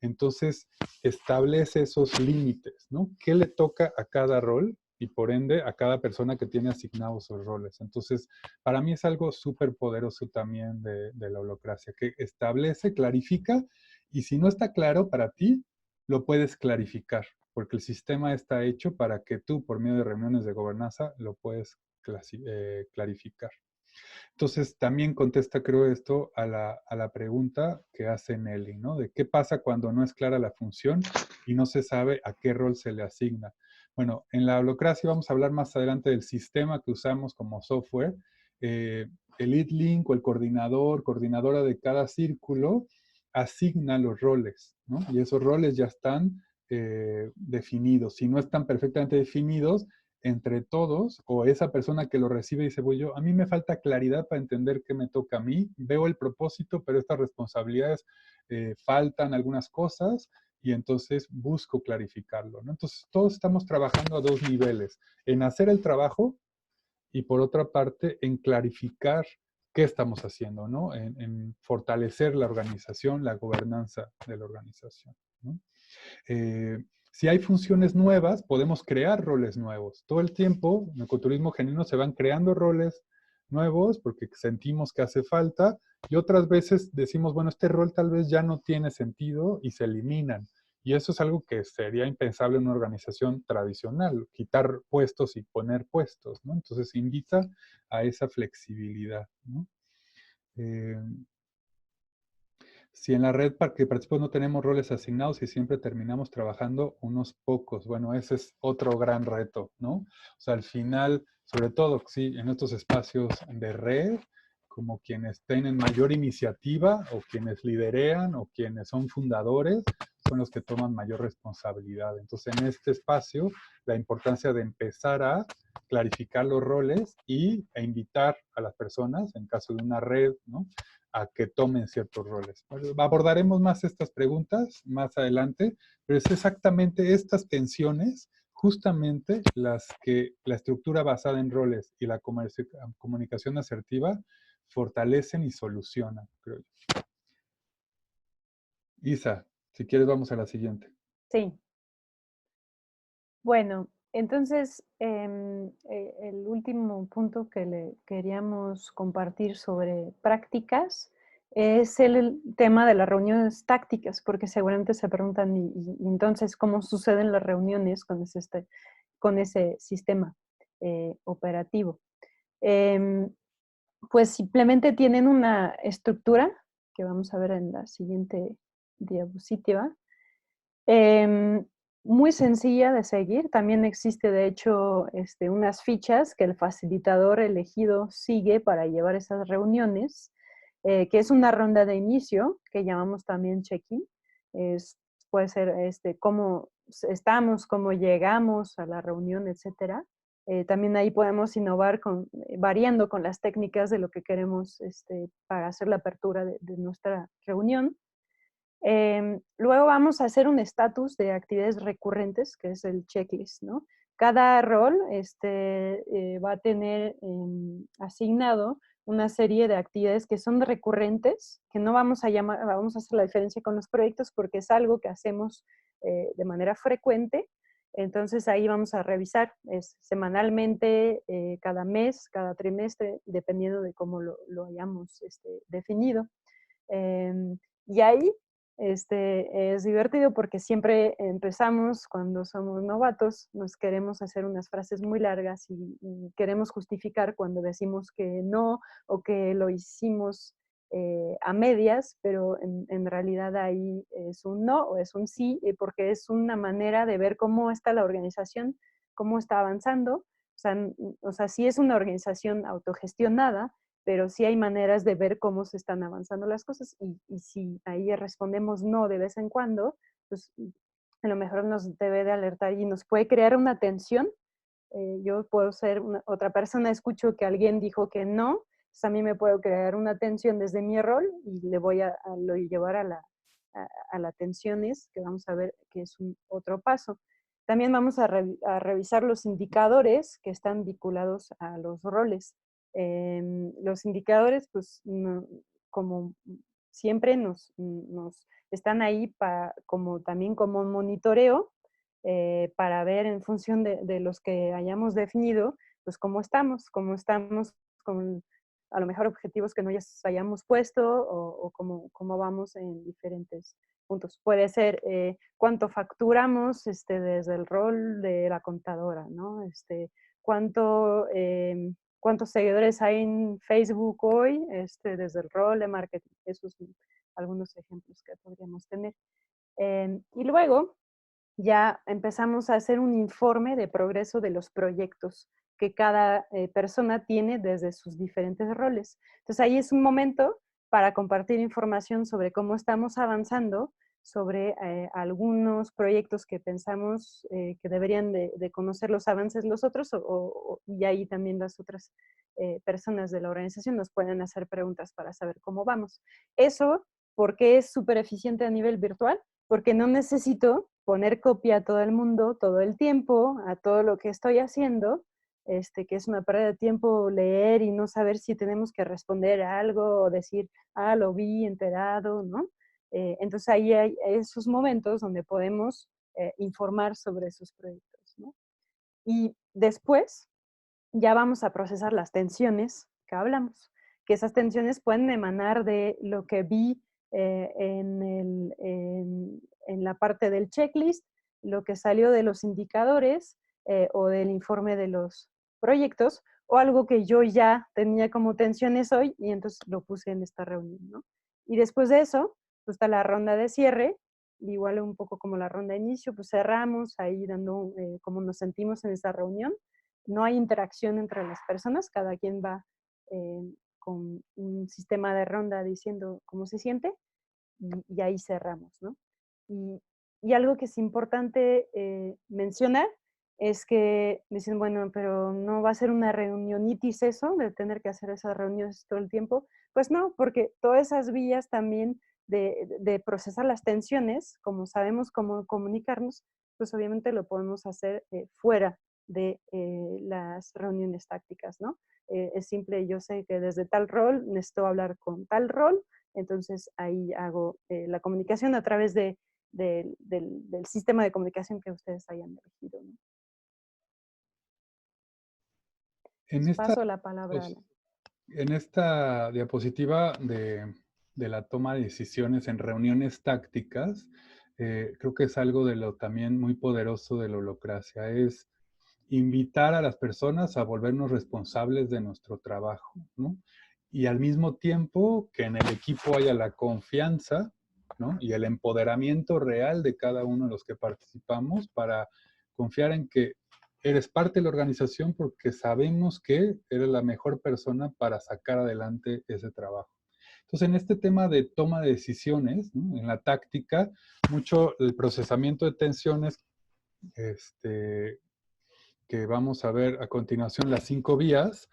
Speaker 1: entonces, establece esos límites, ¿no? ¿Qué le toca a cada rol? Y por ende, a cada persona que tiene asignados esos roles. Entonces, para mí es algo súper poderoso también de la holacracia, que establece, clarifica, y si no está claro para ti, lo puedes clarificar, porque el sistema está hecho para que tú, por medio de reuniones de gobernanza, lo puedes clarificar. Entonces, también contesta, creo, esto a la pregunta que hace Nelly, ¿no? De qué pasa cuando no es clara la función y no se sabe a qué rol se le asigna. Bueno, en la holacracia vamos a hablar más adelante del sistema que usamos como software. El lead link o el coordinador, coordinadora de cada círculo, asigna los roles, ¿no? Y esos roles ya están definidos. Si no están perfectamente definidos, entre todos, o esa persona que lo recibe dice, voy yo, a mí me falta claridad para entender qué me toca a mí, veo el propósito, pero estas responsabilidades faltan algunas cosas y entonces busco clarificarlo, ¿no? Entonces todos estamos trabajando a dos niveles, en hacer el trabajo y por otra parte en clarificar qué estamos haciendo, ¿no? En fortalecer la organización, la gobernanza de la organización, ¿no? Si hay funciones nuevas, podemos crear roles nuevos. Todo el tiempo, en el ecoturismo genuino se van creando roles nuevos porque sentimos que hace falta y otras veces decimos, bueno, este rol tal vez ya no tiene sentido y se eliminan. Y eso es algo que sería impensable en una organización tradicional, quitar puestos y poner puestos, ¿no? Entonces invita a esa flexibilidad, ¿no? Eh, si en la red para que participo no tenemos roles asignados y siempre terminamos trabajando unos pocos, bueno, ese es otro gran reto, ¿no? O sea, al final, sobre todo, sí, en estos espacios de red, como quienes tienen mayor iniciativa o quienes liderean o quienes son fundadores, son los que toman mayor responsabilidad. Entonces, en este espacio, la importancia de empezar a clarificar los roles e invitar a las personas, en caso de una red, ¿no? A que tomen ciertos roles. Abordaremos más estas preguntas más adelante, pero es exactamente estas tensiones, justamente las que la estructura basada en roles y la comunicación asertiva fortalecen y solucionan, creo yo. Isa, si quieres vamos a la siguiente.
Speaker 2: Sí. Bueno, entonces, el último punto que le queríamos compartir sobre prácticas es el tema de las reuniones tácticas, porque seguramente se preguntan, y entonces, ¿cómo suceden las reuniones con ese sistema operativo? Em, pues simplemente tienen una estructura, que vamos a ver en la siguiente diapositiva, Em, muy sencilla de seguir. También existe, de hecho, unas fichas que el facilitador elegido sigue para llevar esas reuniones, que es una ronda de inicio, que llamamos también check-in. Puede ser cómo estamos, cómo llegamos a la reunión, etcétera. También ahí podemos innovar variando con las técnicas de lo que queremos para hacer la apertura de nuestra reunión. Luego vamos a hacer un estatus de actividades recurrentes, que es el checklist, ¿no? Cada rol va a tener asignado una serie de actividades que son recurrentes, que no vamos a llamar, vamos a hacer la diferencia con los proyectos porque es algo que hacemos de manera frecuente. Entonces ahí vamos a revisar semanalmente, cada mes, cada trimestre, dependiendo de cómo lo hayamos definido. Y ahí es divertido porque siempre empezamos cuando somos novatos, nos queremos hacer unas frases muy largas y queremos justificar cuando decimos que no o que lo hicimos a medias, pero en realidad ahí es un no o es un sí, porque es una manera de ver cómo está la organización, cómo está avanzando. O sea, sí es una organización autogestionada, pero sí hay maneras de ver cómo se están avanzando las cosas y si ahí respondemos no de vez en cuando, pues a lo mejor nos debe de alertar y nos puede crear una tensión. Yo puedo ser otra persona, escucho que alguien dijo que no, pues a mí me puede crear una tensión desde mi rol y le voy a lo llevar a la tensiones, que vamos a ver que es otro paso. También vamos a revisar los indicadores que están vinculados a los roles. Los indicadores, pues, como siempre nos están ahí también como monitoreo, para ver en función de los que hayamos definido, pues cómo estamos con a lo mejor objetivos que no ya hayamos puesto o cómo vamos en diferentes puntos. Puede ser cuánto facturamos desde el rol de la contadora, ¿no? Cuántos seguidores hay en Facebook hoy desde el rol de marketing. Esos son algunos ejemplos que podríamos tener. Y luego, ya empezamos a hacer un informe de progreso de los proyectos que cada persona tiene desde sus diferentes roles. Entonces ahí es un momento para compartir información sobre cómo estamos avanzando, sobre algunos proyectos que pensamos que deberían de conocer los avances los otros, y ahí también las otras personas de la organización nos pueden hacer preguntas para saber cómo vamos. Eso, porque es súper eficiente a nivel virtual, porque no necesito poner copia a todo el mundo todo el tiempo, a todo lo que estoy haciendo, que es una pérdida de tiempo leer y no saber si tenemos que responder a algo o decir, lo vi enterado, ¿no? Entonces ahí hay esos momentos donde podemos informar sobre esos proyectos, ¿no? Y después ya vamos a procesar las tensiones que hablamos, que esas tensiones pueden emanar de lo que vi en la parte del checklist, lo que salió de los indicadores o del informe de los proyectos, o algo que yo ya tenía como tensiones hoy y entonces lo puse en esta reunión, ¿no? Y después de eso, pues está la ronda de cierre, igual un poco como la ronda de inicio, pues cerramos ahí dando cómo nos sentimos en esa reunión. No hay interacción entre las personas, cada quien va con un sistema de ronda diciendo cómo se siente y ahí cerramos, ¿no? Y, y algo que es importante mencionar es que dicen, bueno, pero no va a ser una reunionitis eso, de tener que hacer esas reuniones todo el tiempo. Pues no, porque todas esas vías también de procesar las tensiones, como sabemos cómo comunicarnos, pues obviamente lo podemos hacer fuera de las reuniones tácticas, ¿no? Es simple, yo sé que desde tal rol necesito hablar con tal rol, Entonces ahí hago la comunicación a través del sistema de comunicación que ustedes hayan elegido, ¿no?
Speaker 1: En
Speaker 2: Les
Speaker 1: esta,
Speaker 2: paso la palabra a
Speaker 1: pues, en esta diapositiva de la toma de decisiones en reuniones tácticas, creo que es algo de lo también muy poderoso de la holacracia, es invitar a las personas a volvernos responsables de nuestro trabajo, ¿no? Y al mismo tiempo que en el equipo haya la confianza, ¿no? Y el empoderamiento real de cada uno de los que participamos para confiar en que eres parte de la organización porque sabemos que eres la mejor persona para sacar adelante ese trabajo. Entonces, en este tema de toma de decisiones, ¿no? En la táctica, mucho el procesamiento de tensiones, este, que vamos a ver a continuación, las 5 vías,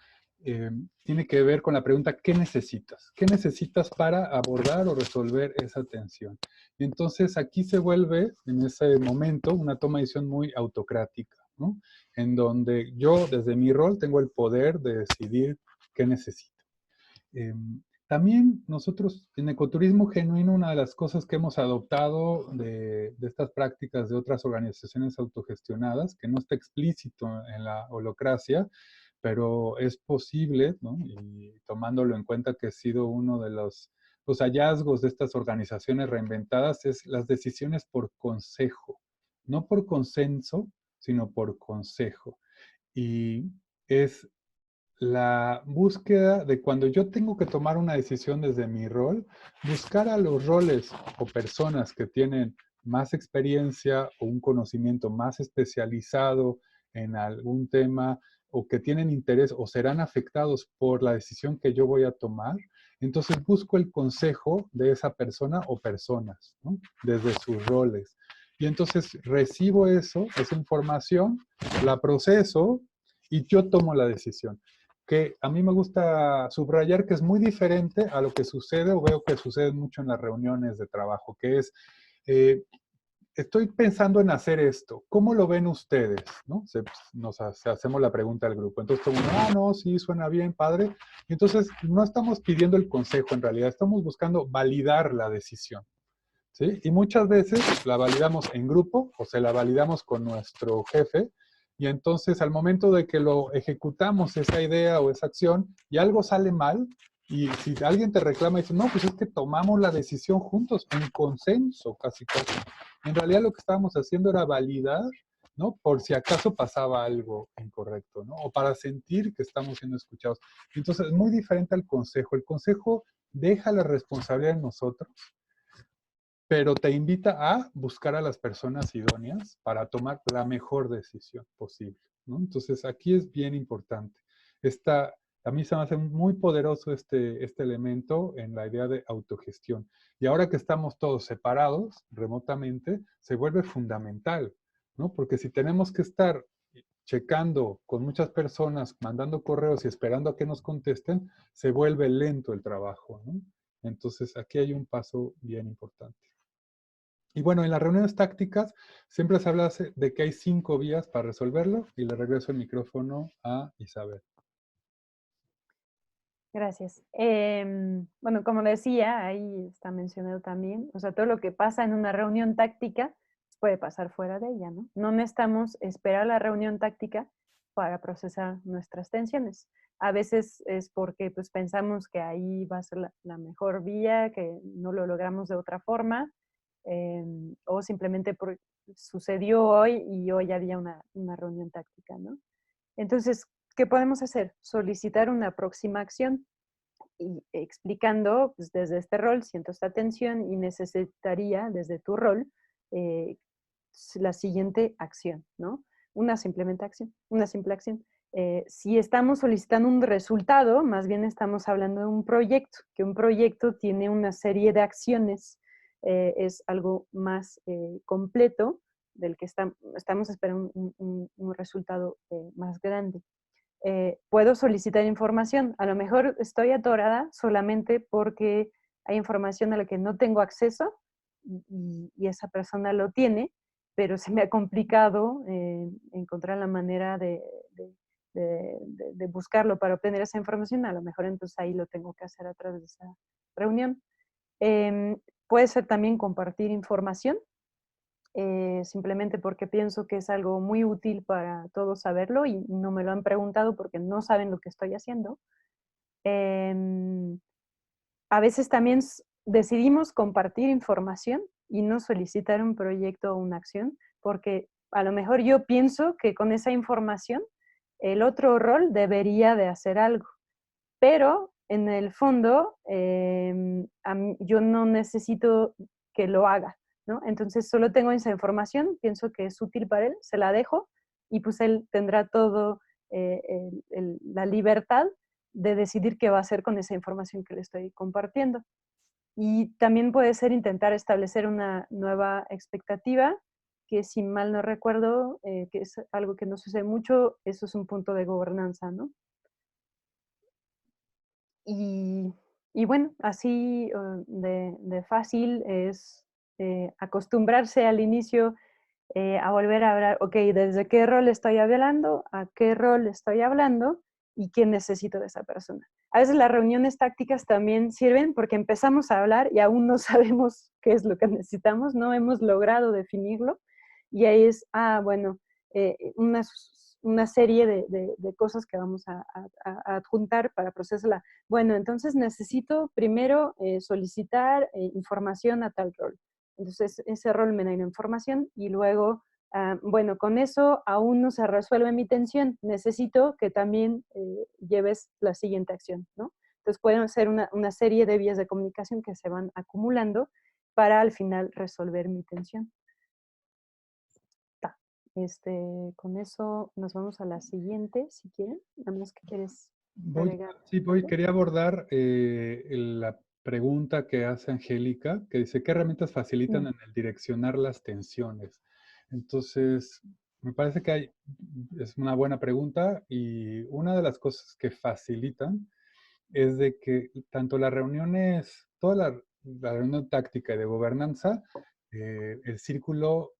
Speaker 1: tiene que ver con la pregunta, ¿qué necesitas? ¿Qué necesitas para abordar o resolver esa tensión? Y entonces aquí se vuelve, en ese momento, una toma de decisión muy autocrática, ¿no? En donde yo, desde mi rol, tengo el poder de decidir qué necesito. Eh, También nosotros en ecoturismo genuino, una de las cosas que hemos adoptado de estas prácticas de otras organizaciones autogestionadas, que no está explícito en la holacracia, pero es posible, ¿no? Y tomándolo en cuenta que ha sido uno de los hallazgos de estas organizaciones reinventadas, es las decisiones por consejo, no por consenso, sino por consejo. Y es la búsqueda de cuando yo tengo que tomar una decisión desde mi rol, buscar a los roles o personas que tienen más experiencia o un conocimiento más especializado en algún tema o que tienen interés o serán afectados por la decisión que yo voy a tomar. Entonces busco el consejo de esa persona o personas, ¿no? Desde sus roles. Y entonces recibo eso, esa información, la proceso y yo tomo la decisión, que a mí me gusta subrayar que es muy diferente a lo que sucede o veo que sucede mucho en las reuniones de trabajo, que es, eh, estoy pensando en hacer esto, ¿cómo lo ven ustedes? ¿No? Hacemos la pregunta al grupo. Entonces todo el mundo, no, sí, suena bien, padre. Y entonces no estamos pidiendo el consejo en realidad, estamos buscando validar la decisión. ¿Sí? Y muchas veces la validamos en grupo o se la validamos con nuestro jefe y entonces al momento de que lo ejecutamos esa idea o esa acción y algo sale mal y si alguien te reclama y dice, no, pues es que tomamos la decisión juntos, en consenso casi casi. En realidad lo que estábamos haciendo era validar, ¿no? Por si acaso pasaba algo incorrecto, ¿no? O para sentir que estamos siendo escuchados. Entonces es muy diferente al consejo. El consejo deja la responsabilidad en nosotros, pero te invita a buscar a las personas idóneas para tomar la mejor decisión posible, ¿no? Entonces, aquí es bien importante. A mí se me hace muy poderoso este elemento en la idea de autogestión. Y ahora que estamos todos separados remotamente, se vuelve fundamental, ¿no? Porque si tenemos que estar checando con muchas personas, mandando correos y esperando a que nos contesten, se vuelve lento el trabajo, ¿no? Entonces, aquí hay un paso bien importante. Y bueno, en las reuniones tácticas siempre se habla de que hay 5 vías para resolverlo y le regreso el micrófono a Isabel.
Speaker 2: Gracias. Bueno, como decía, ahí está mencionado también, o sea, todo lo que pasa en una reunión táctica puede pasar fuera de ella, ¿no? No necesitamos esperar la reunión táctica para procesar nuestras tensiones. A veces es porque pues, pensamos que ahí va a ser la mejor vía, que no lo logramos de otra forma, o simplemente porque sucedió hoy y hoy había una reunión táctica, ¿no? Entonces, ¿qué podemos hacer? Solicitar una próxima acción y explicando, pues, desde este rol siento esta tensión y necesitaría desde tu rol eh, la siguiente acción, ¿no? Una simple acción. Si estamos solicitando un resultado, más bien estamos hablando de un proyecto, que un proyecto tiene una serie de acciones, es algo más completo del que estamos esperando un resultado más grande. Puedo solicitar información. A lo mejor estoy atorada solamente porque hay información a la que no tengo acceso y esa persona lo tiene, pero se me ha complicado encontrar la manera de buscarlo para obtener esa información. A lo mejor entonces ahí lo tengo que hacer a través de esa reunión. Puede ser también compartir información, simplemente porque pienso que es algo muy útil para todos saberlo y no me lo han preguntado porque no saben lo que estoy haciendo. Em, a veces también decidimos compartir información y no solicitar un proyecto o una acción, porque a lo mejor yo pienso que con esa información el otro rol debería de hacer algo, pero en el fondo yo no necesito que lo haga, ¿no? Entonces solo tengo esa información, pienso que es útil para él, se la dejo y pues él tendrá todo la libertad de decidir qué va a hacer con esa información que le estoy compartiendo. Y también puede ser intentar establecer una nueva expectativa, que si mal no recuerdo, que es algo que no sucede mucho, eso es un punto de gobernanza, ¿no? Y, y bueno, así de fácil es acostumbrarse al inicio a volver a hablar, ok, ¿desde qué rol estoy hablando? ¿A qué rol estoy hablando? ¿Y qué necesito de esa persona? A veces las reuniones tácticas también sirven porque empezamos a hablar y aún no sabemos qué es lo que necesitamos, no hemos logrado definirlo. Y ahí es, bueno, una serie de cosas que vamos a adjuntar para procesarla. Bueno, entonces necesito primero solicitar información a tal rol. Entonces, ese rol me da una información y luego, bueno, con eso aún no se resuelve mi tensión. Necesito que también lleves la siguiente acción, ¿no? Entonces, pueden ser una serie de vías de comunicación que se van acumulando para al final resolver mi tensión. Ta. Con eso nos vamos a la siguiente, si quieren. Nada más que quieres agregar algo.
Speaker 1: Quería abordar la pregunta que hace Angélica, que dice, ¿qué herramientas facilitan
Speaker 2: Mm,
Speaker 1: en el direccionar las tensiones? Entonces, me parece que es una buena pregunta y una de las cosas que facilitan es de que tanto las reuniones, la reunión táctica y de gobernanza, el círculo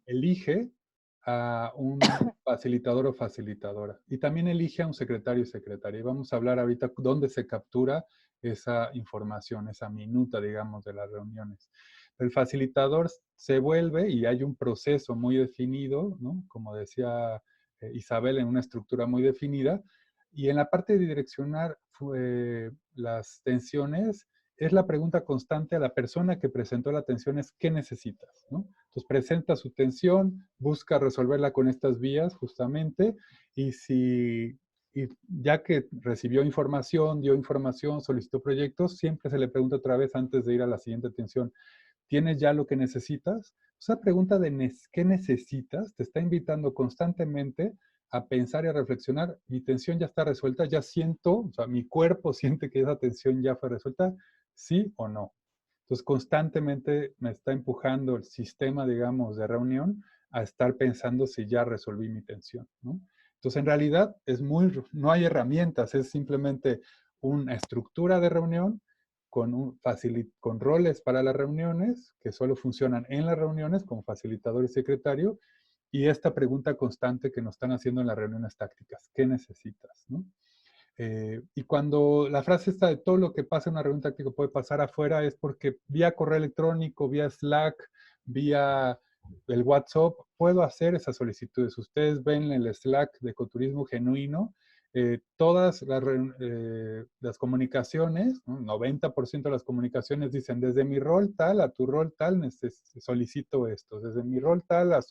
Speaker 1: elige a un facilitador o facilitadora y también elige a un secretario y secretaria. Y vamos a hablar ahorita dónde se captura esa información, esa minuta, digamos, de las reuniones. El facilitador se vuelve y hay un proceso muy definido, ¿no? Como decía Isabel, en una estructura muy definida. Y en la parte de direccionar las tensiones, es la pregunta constante a la persona que presentó la tensión es ¿qué necesitas? ¿No? Entonces presenta su tensión, busca resolverla con estas vías justamente y y ya que recibió información, dio información, solicitó proyectos, siempre se le pregunta otra vez antes de ir a la siguiente tensión, ¿tienes ya lo que necesitas? Esa pregunta de ¿qué necesitas? Te está invitando constantemente a pensar y a reflexionar, mi tensión ya está resuelta, ya siento, o sea, mi cuerpo siente que esa tensión ya fue resuelta, sí o no. Entonces, constantemente me está empujando el sistema, digamos, de reunión a estar pensando si ya resolví mi tensión, ¿no? Entonces, en realidad, no hay herramientas, es simplemente una estructura de reunión con roles para las reuniones, que solo funcionan en las reuniones como facilitador y secretario, y esta pregunta constante que nos están haciendo en las reuniones tácticas, ¿qué necesitas? ¿No? Y cuando la frase está de todo lo que pasa en una reunión táctica puede pasar afuera es porque vía correo electrónico, vía Slack, vía el WhatsApp, puedo hacer esas solicitudes. Ustedes ven en el Slack de Ecoturismo Genuino, todas las comunicaciones, ¿no? 90% de las comunicaciones dicen, desde mi rol tal a tu rol tal, solicito esto. Desde mi rol tal a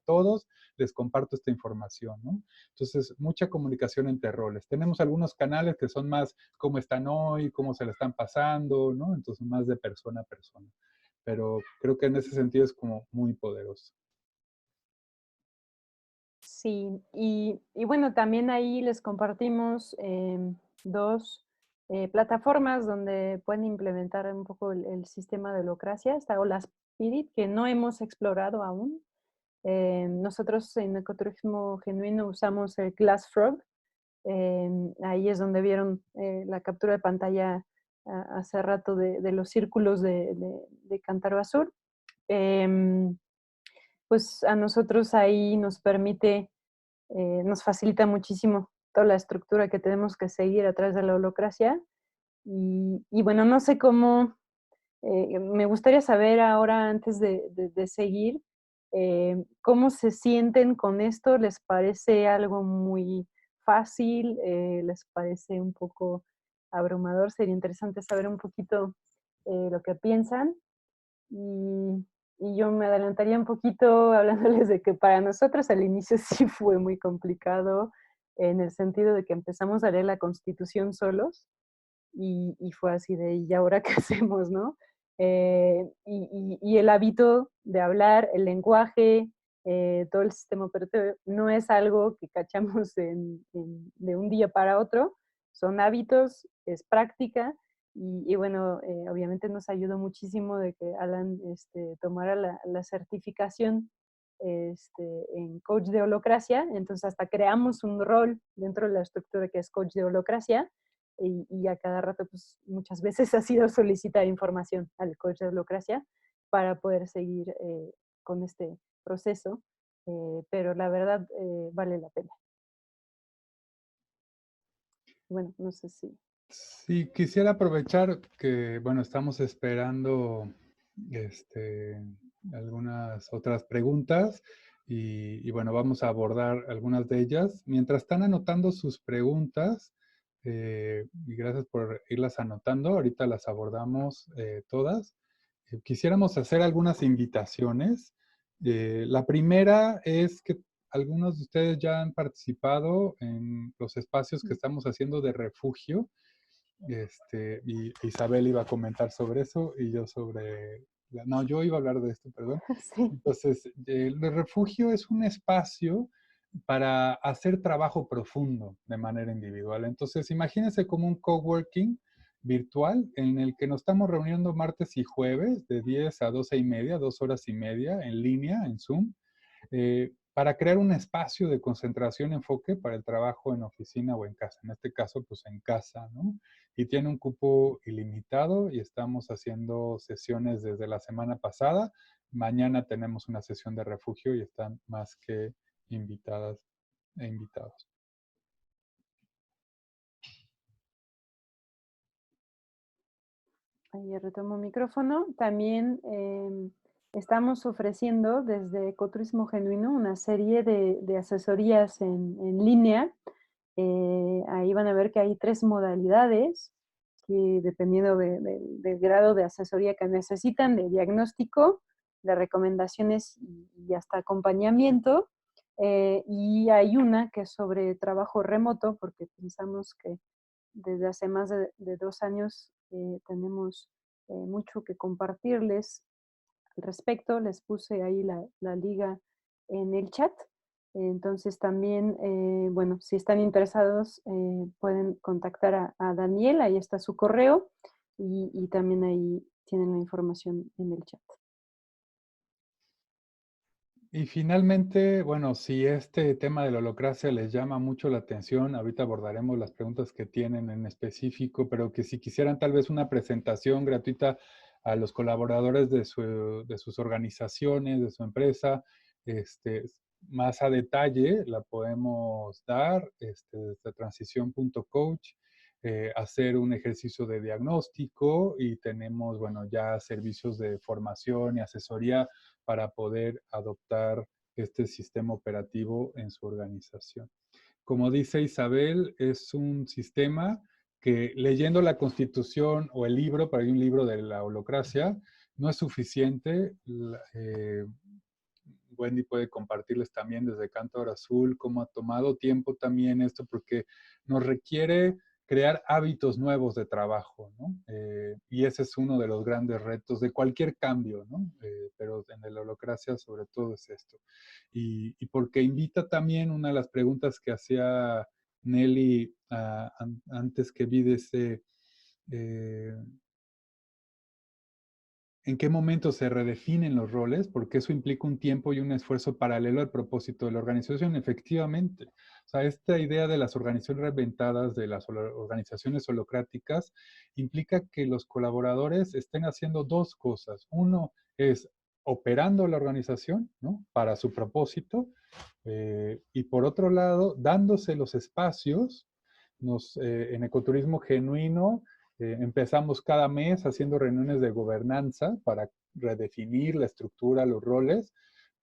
Speaker 1: todos les comparto esta información, ¿no? Entonces, mucha comunicación entre roles. Tenemos algunos canales que son más cómo están hoy, cómo se le están pasando, ¿no? Entonces, más de persona a persona. Pero creo que en ese sentido es como muy poderoso.
Speaker 2: sí, y bueno, también ahí les compartimos dos plataformas donde pueden implementar un poco el sistema de holacracia. Está Holaspirit, que no hemos explorado aún. Nosotros en Ecoturismo Genuino usamos el Glassfrog. Ahí es donde vieron la captura de pantalla hace rato de los círculos de Cántaro Azul. Pues a nosotros ahí nos permite, nos facilita muchísimo toda la estructura que tenemos que seguir a través de la holacracia. Y bueno, no sé cómo Me gustaría saber ahora, antes de seguir, ¿cómo se sienten con esto? ¿Les parece algo muy fácil? ¿Les parece un poco abrumador? Sería interesante saber un poquito lo que piensan. Y, y yo me adelantaría un poquito hablándoles de que para nosotros al inicio sí fue muy complicado, en el sentido de que empezamos a leer la Constitución solos y fue así de, ¿y ahora qué hacemos, no? Y el hábito de hablar, el lenguaje, todo el sistema operativo, no es algo que cachamos de un día para otro, son hábitos, es práctica, y bueno, obviamente nos ayudó muchísimo de que Alan tomara la certificación en coach de holocracia, entonces hasta creamos un rol dentro de la estructura que es coach de holocracia, y a cada rato, pues muchas veces ha sido solicitar información al coach de holocracia para poder seguir con este proceso, pero la verdad vale la pena. Bueno, no sé si...
Speaker 1: Sí, quisiera aprovechar que, bueno, estamos esperando este, algunas otras preguntas bueno, vamos a abordar algunas de ellas. Mientras están anotando sus preguntas, y gracias por irlas anotando, ahorita las abordamos todas. Quisiéramos hacer algunas invitaciones. La primera es que algunos de ustedes ya han participado en los espacios que estamos haciendo de refugio. Y Isabel iba a comentar sobre eso y yo sobre... No, yo iba a hablar de esto, perdón.
Speaker 2: Sí,
Speaker 1: Entonces, el refugio es un espacio para hacer trabajo profundo de manera individual. Entonces, imagínense como un coworking virtual en el que nos estamos reuniendo martes y jueves de 10 a 12 y media, 2 horas y media en línea, en Zoom, para crear un espacio de concentración y enfoque para el trabajo en oficina o en casa. En este caso, pues en casa, ¿no? Y tiene un cupo ilimitado y estamos haciendo sesiones desde la semana pasada. Mañana tenemos una sesión de refugio y están más que invitadas e invitados.
Speaker 2: ahí retomo micrófono. También estamos ofreciendo desde Ecoturismo Genuino una serie de asesorías en línea. Ahí van a ver que hay 3 modalidades, que dependiendo del grado de asesoría que necesitan, de diagnóstico, de recomendaciones y hasta acompañamiento. Y hay una que es sobre trabajo remoto, porque pensamos que desde hace más de 2 años tenemos mucho que compartirles al respecto. Les puse ahí la liga en el chat. Entonces también, bueno, si están interesados, pueden contactar a Daniel, ahí está su correo, y también ahí tienen la información en el chat.
Speaker 1: Y finalmente, bueno, si este tema de la holacracia les llama mucho la atención, ahorita abordaremos las preguntas que tienen en específico, pero que si quisieran tal vez una presentación gratuita a los colaboradores de sus organizaciones, de su empresa, este, más a detalle la podemos dar desde transición.coach, hacer un ejercicio de diagnóstico y tenemos, bueno, ya servicios de formación y asesoría para poder adoptar este sistema operativo en su organización. Como dice Isabel, es un sistema que leyendo la Constitución o el libro, para hay un libro de la holocracia, no es suficiente. Wendy puede compartirles también desde Cántaro Azul cómo ha tomado tiempo también esto, porque nos requiere crear hábitos nuevos de trabajo, ¿no? Y ese es uno de los grandes retos de cualquier cambio, ¿no? Pero en la holocracia sobre todo es esto. Y porque invita también una de las preguntas que hacía Nelly antes que vi de ese... Eh, ¿En qué momento se redefinen los roles? Porque eso implica un tiempo y un esfuerzo paralelo al propósito de la organización, efectivamente. O sea, esta idea de las organizaciones reinventadas, de las organizaciones holocráticas, implica que los colaboradores estén haciendo dos cosas. Uno es operando la organización, ¿no? Para su propósito, y por otro lado, dándose los espacios en ecoturismo genuino. Empezamos cada mes haciendo reuniones de gobernanza para redefinir la estructura, los roles,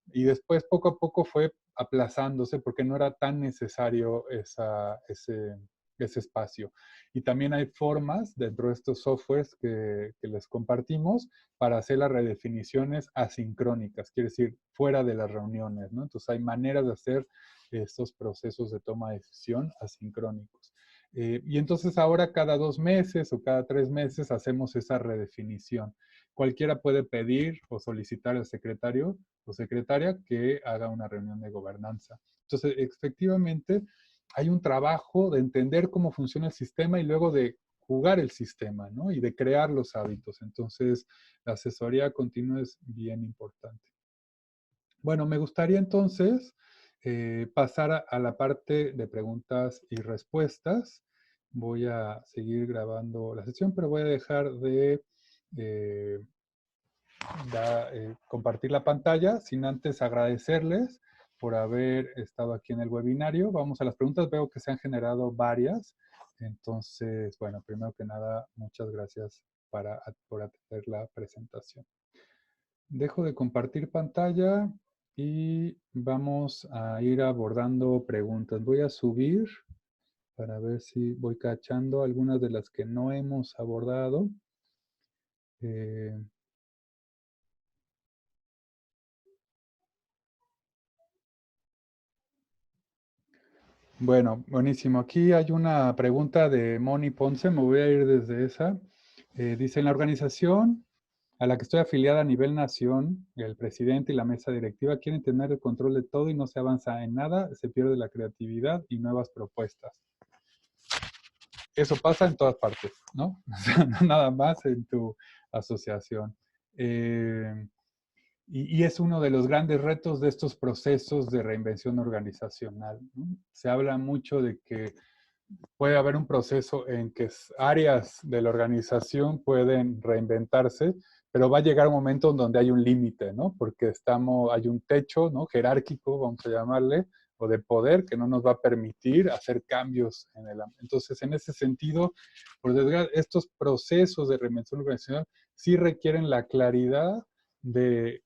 Speaker 1: y después poco a poco fue aplazándose porque no era tan necesario ese espacio. Y también hay formas dentro de estos softwares que les compartimos para hacer las redefiniciones asincrónicas, quiere decir, fuera de las reuniones, ¿no? Entonces hay maneras de hacer estos procesos de toma de decisión asincrónicos. Y entonces ahora cada 2 meses o cada 3 meses hacemos esa redefinición. Cualquiera puede pedir o solicitar al secretario o secretaria que haga una reunión de gobernanza. Entonces, efectivamente, hay un trabajo de entender cómo funciona el sistema y luego de jugar el sistema, ¿no? Y de crear los hábitos. Entonces, la asesoría continua es bien importante. Bueno, me gustaría entonces pasar a la parte de preguntas y respuestas. Voy a seguir grabando la sesión, pero voy a dejar de eh, compartir la pantalla sin antes agradecerles por haber estado aquí en el webinario. Vamos a las preguntas. Veo que se han generado varias. Entonces, bueno, primero que nada, muchas gracias por atender la presentación. Dejo de compartir pantalla y vamos a ir abordando preguntas. Voy a subir para ver si voy cachando algunas de las que no hemos abordado. Eh, Bueno, buenísimo. Aquí hay una pregunta de Moni Ponce, me voy a ir desde esa. Dice, en la organización a la que estoy afiliada a nivel nación, el presidente y la mesa directiva quieren tener el control de todo y no se avanza en nada, se pierde la creatividad y nuevas propuestas. Eso pasa en todas partes, ¿no? O sea, no nada más en tu asociación. Eh, y es uno de los grandes retos de estos procesos de reinvención organizacional, ¿no? Se habla mucho de que puede haber un proceso en que áreas de la organización pueden reinventarse, pero va a llegar un momento en donde hay un límite, ¿no? Porque hay un techo, ¿no? Jerárquico, vamos a llamarle, o de poder que no nos va a permitir hacer cambios en el ámbito. Entonces, en ese sentido, por desgracia, estos procesos de reinvención organizacional sí requieren la claridad de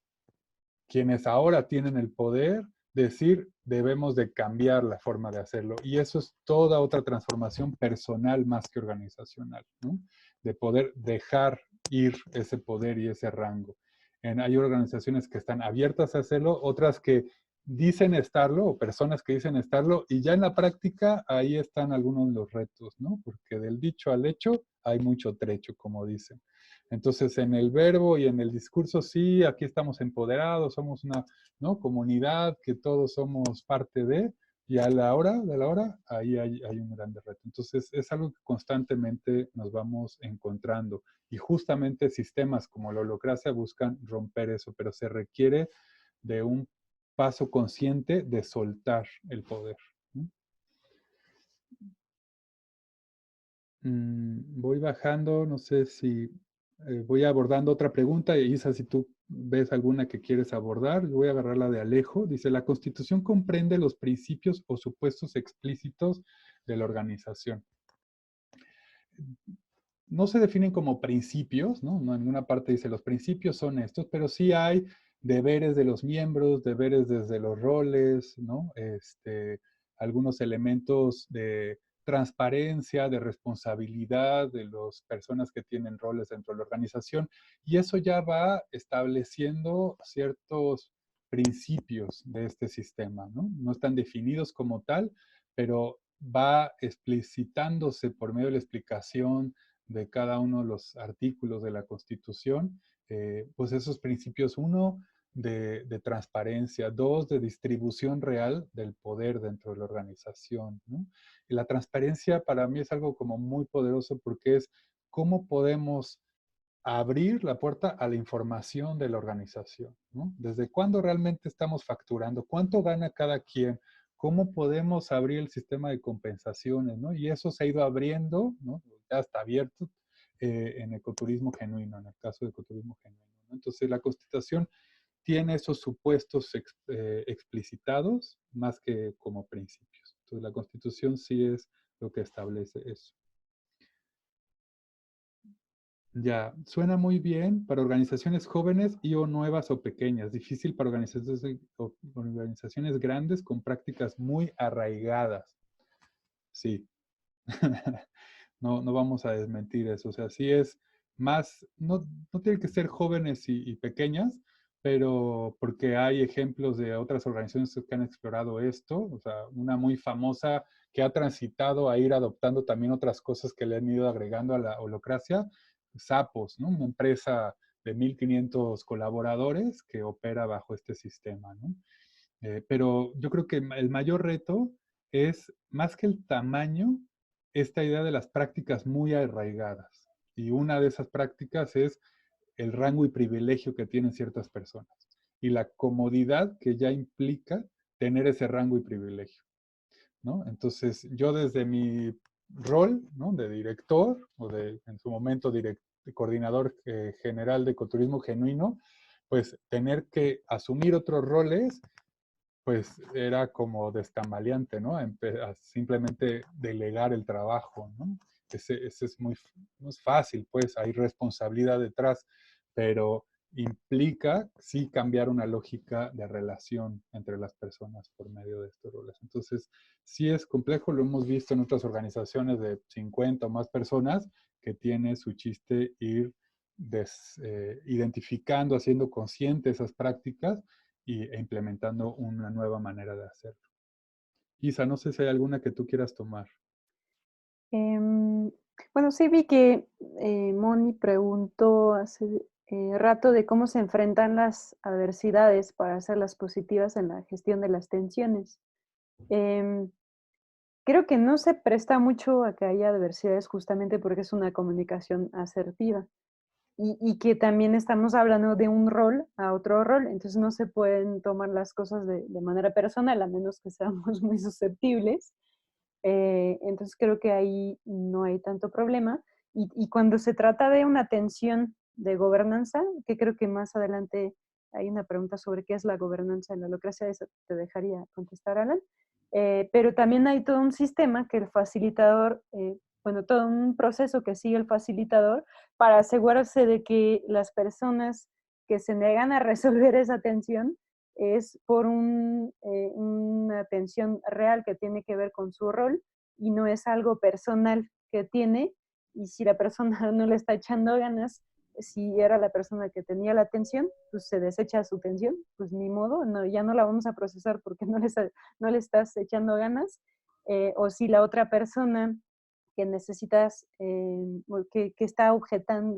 Speaker 1: quienes ahora tienen el poder decir debemos de cambiar la forma de hacerlo. Y eso es toda otra transformación personal más que organizacional, ¿no? De poder dejar ir ese poder y ese rango. Hay organizaciones que están abiertas a hacerlo, otras que dicen estarlo, o personas que dicen estarlo, y ya en la práctica ahí están algunos de los retos, ¿no? Porque del dicho al hecho hay mucho trecho, como dicen. Entonces, en el verbo y en el discurso, sí, aquí estamos empoderados, somos una, ¿no?, comunidad, que todos somos parte de, y a la hora de la hora, ahí hay un gran reto. Entonces, es algo que constantemente nos vamos encontrando. Y justamente sistemas como la holocracia buscan romper eso, pero se requiere de un paso consciente de soltar el poder, ¿no? Voy bajando, no sé si voy abordando otra pregunta. Isa, si tú ves alguna que quieres abordar, voy a agarrar la de Alejo. Dice, la Constitución comprende los principios o supuestos explícitos de la organización. No se definen como principios, ¿no? No en ninguna parte dice los principios son estos, pero sí hay deberes de los miembros, deberes desde los roles, ¿no? Algunos elementos de transparencia, de responsabilidad de las personas que tienen roles dentro de la organización, y eso ya va estableciendo ciertos principios de este sistema, ¿no? No están definidos como tal, pero va explicitándose por medio de la explicación de cada uno de los artículos de la Constitución, pues esos principios, uno, de transparencia, dos, de distribución real del poder dentro de la organización, ¿no? Y la transparencia para mí es algo como muy poderoso porque es cómo podemos abrir la puerta a la información de la organización, ¿no? ¿Desde cuándo realmente estamos facturando? ¿Cuánto gana cada quien? ¿Cómo podemos abrir el sistema de compensaciones, ¿no? Y eso se ha ido abriendo, ¿no? Ya está abierto en ecoturismo genuino, en el caso de ecoturismo genuino, ¿no? Entonces, la Constitución tiene esos supuestos explicitados más que como principios. Entonces, la Constitución sí es lo que establece eso. Ya, suena muy bien para organizaciones jóvenes y o nuevas o pequeñas. Difícil para organizaciones grandes con prácticas muy arraigadas. Sí. No, no vamos a desmentir eso. O sea, sí es más, no, no tiene que ser jóvenes y pequeñas, pero porque hay ejemplos de otras organizaciones que han explorado esto. O sea, una muy famosa que ha transitado a ir adoptando también otras cosas que le han ido agregando a la holocracia, Sapos, ¿no? Una empresa de 1.500 colaboradores que opera bajo este sistema, ¿no? Pero yo creo que el mayor reto es, más que el tamaño, esta idea de las prácticas muy arraigadas. Y una de esas prácticas es el rango y privilegio que tienen ciertas personas y la comodidad que ya implica tener ese rango y privilegio, ¿no? Entonces, yo desde mi rol, ¿no? De director o de, en su momento, coordinador general de ecoturismo genuino, pues tener que asumir otros roles pues era como destambaleante, ¿no? A simplemente delegar el trabajo, ¿no? Ese es muy, no es fácil, pues hay responsabilidad detrás, pero implica sí cambiar una lógica de relación entre las personas por medio de estos roles. Entonces, sí es complejo, lo hemos visto en otras organizaciones de 50 o más personas que tiene su chiste ir identificando, haciendo consciente esas prácticas e implementando una nueva manera de hacerlo. Isa, no sé si hay alguna que tú quieras tomar.
Speaker 2: Em, bueno, sí vi que Moni preguntó hace rato de cómo se enfrentan las adversidades para hacerlas positivas en la gestión de las tensiones. Em, Creo que no se presta mucho a que haya adversidades justamente porque es una comunicación asertiva y que también estamos hablando de un rol a otro rol, entonces no se pueden tomar las cosas de manera personal a menos que seamos muy susceptibles. Entonces creo que ahí no hay tanto problema. Y cuando se trata de una tensión de gobernanza, que creo que más adelante hay una pregunta sobre qué es la gobernanza en la holacracia, eso te dejaría contestar, Alan. Pero también hay todo un sistema que el facilitador, bueno, todo un proceso que sigue el facilitador para asegurarse de que las personas que se negan a resolver esa tensión es por una atención real que tiene que ver con su rol y no es algo personal que tiene. Y si la persona no le está echando ganas, si era la persona que tenía la atención, pues se desecha su tensión, pues ni modo, no, ya no la vamos a procesar porque no le estás echando ganas. O si la otra persona que necesitas, que está objetando,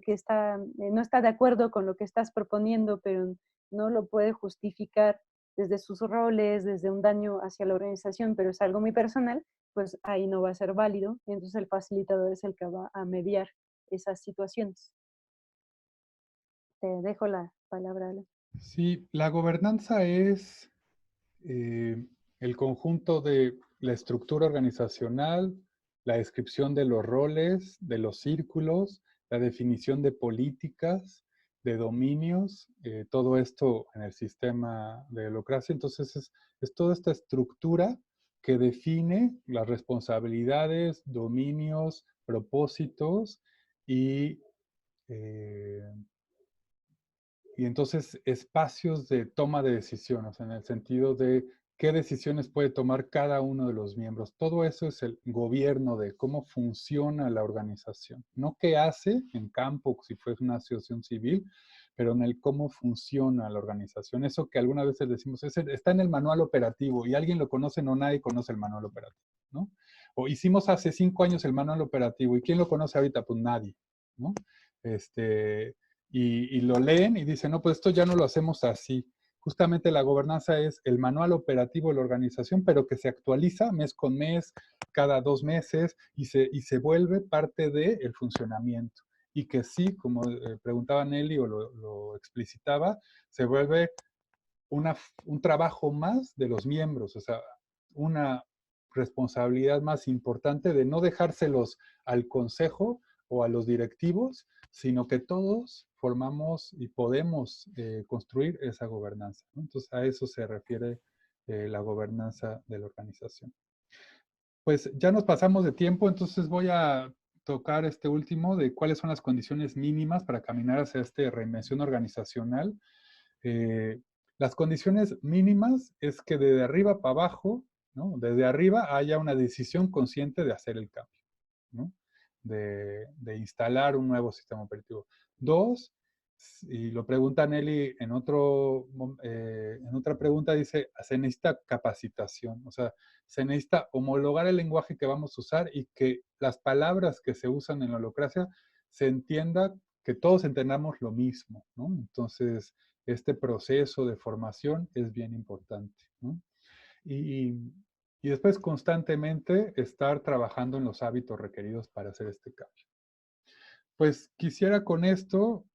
Speaker 2: no está de acuerdo con lo que estás proponiendo, pero no lo puede justificar desde sus roles, desde un daño hacia la organización, pero es algo muy personal, pues ahí no va a ser válido. Entonces el facilitador es el que va a mediar esas situaciones. Te dejo la palabra, Ale.
Speaker 1: Sí, la gobernanza es el conjunto de la estructura organizacional, la descripción de los roles, de los círculos, la definición de políticas, de dominios, todo esto en el sistema de holocracia. Entonces es toda esta estructura que define las responsabilidades, dominios, propósitos y eh, y entonces espacios de toma de decisiones, en el sentido de qué decisiones puede tomar cada uno de los miembros. Todo eso es el gobierno de cómo funciona la organización. No qué hace en campo, si fuese una asociación civil, pero en el cómo funciona la organización. Eso que algunas veces decimos, está en el manual operativo y alguien lo conoce, no nadie conoce el manual operativo, ¿no? O hicimos hace 5 años el manual operativo y ¿quién lo conoce ahorita? Pues nadie, ¿no? Este, y lo leen y dicen, no, pues esto ya no lo hacemos así. Justamente la gobernanza es el manual operativo de la organización, pero que se actualiza mes con mes, cada 2 meses, y se vuelve parte del funcionamiento. Y que sí, como preguntaba Nelly o lo explicitaba, se vuelve una, un trabajo más de los miembros, o sea, una responsabilidad más importante de no dejárselos al consejo o a los directivos, sino que todos formamos y podemos construir esa gobernanza, ¿no? Entonces a eso se refiere la gobernanza de la organización. Pues ya nos pasamos de tiempo, entonces voy a tocar este último de cuáles son las condiciones mínimas para caminar hacia esta reinvención organizacional. Eh, las condiciones mínimas es que de arriba para abajo, ¿no? Desde arriba haya una decisión consciente de hacer el cambio, ¿no? De instalar un nuevo sistema operativo. Dos, y lo pregunta Nelly en otra pregunta, dice, se necesita capacitación, o sea, se necesita homologar el lenguaje que vamos a usar y que las palabras que se usan en la holacracia se entienda, que todos entendamos lo mismo, ¿no? Entonces, este proceso de formación es bien importante, ¿no? Y, y después constantemente estar trabajando en los hábitos requeridos para hacer este cambio. Pues quisiera con esto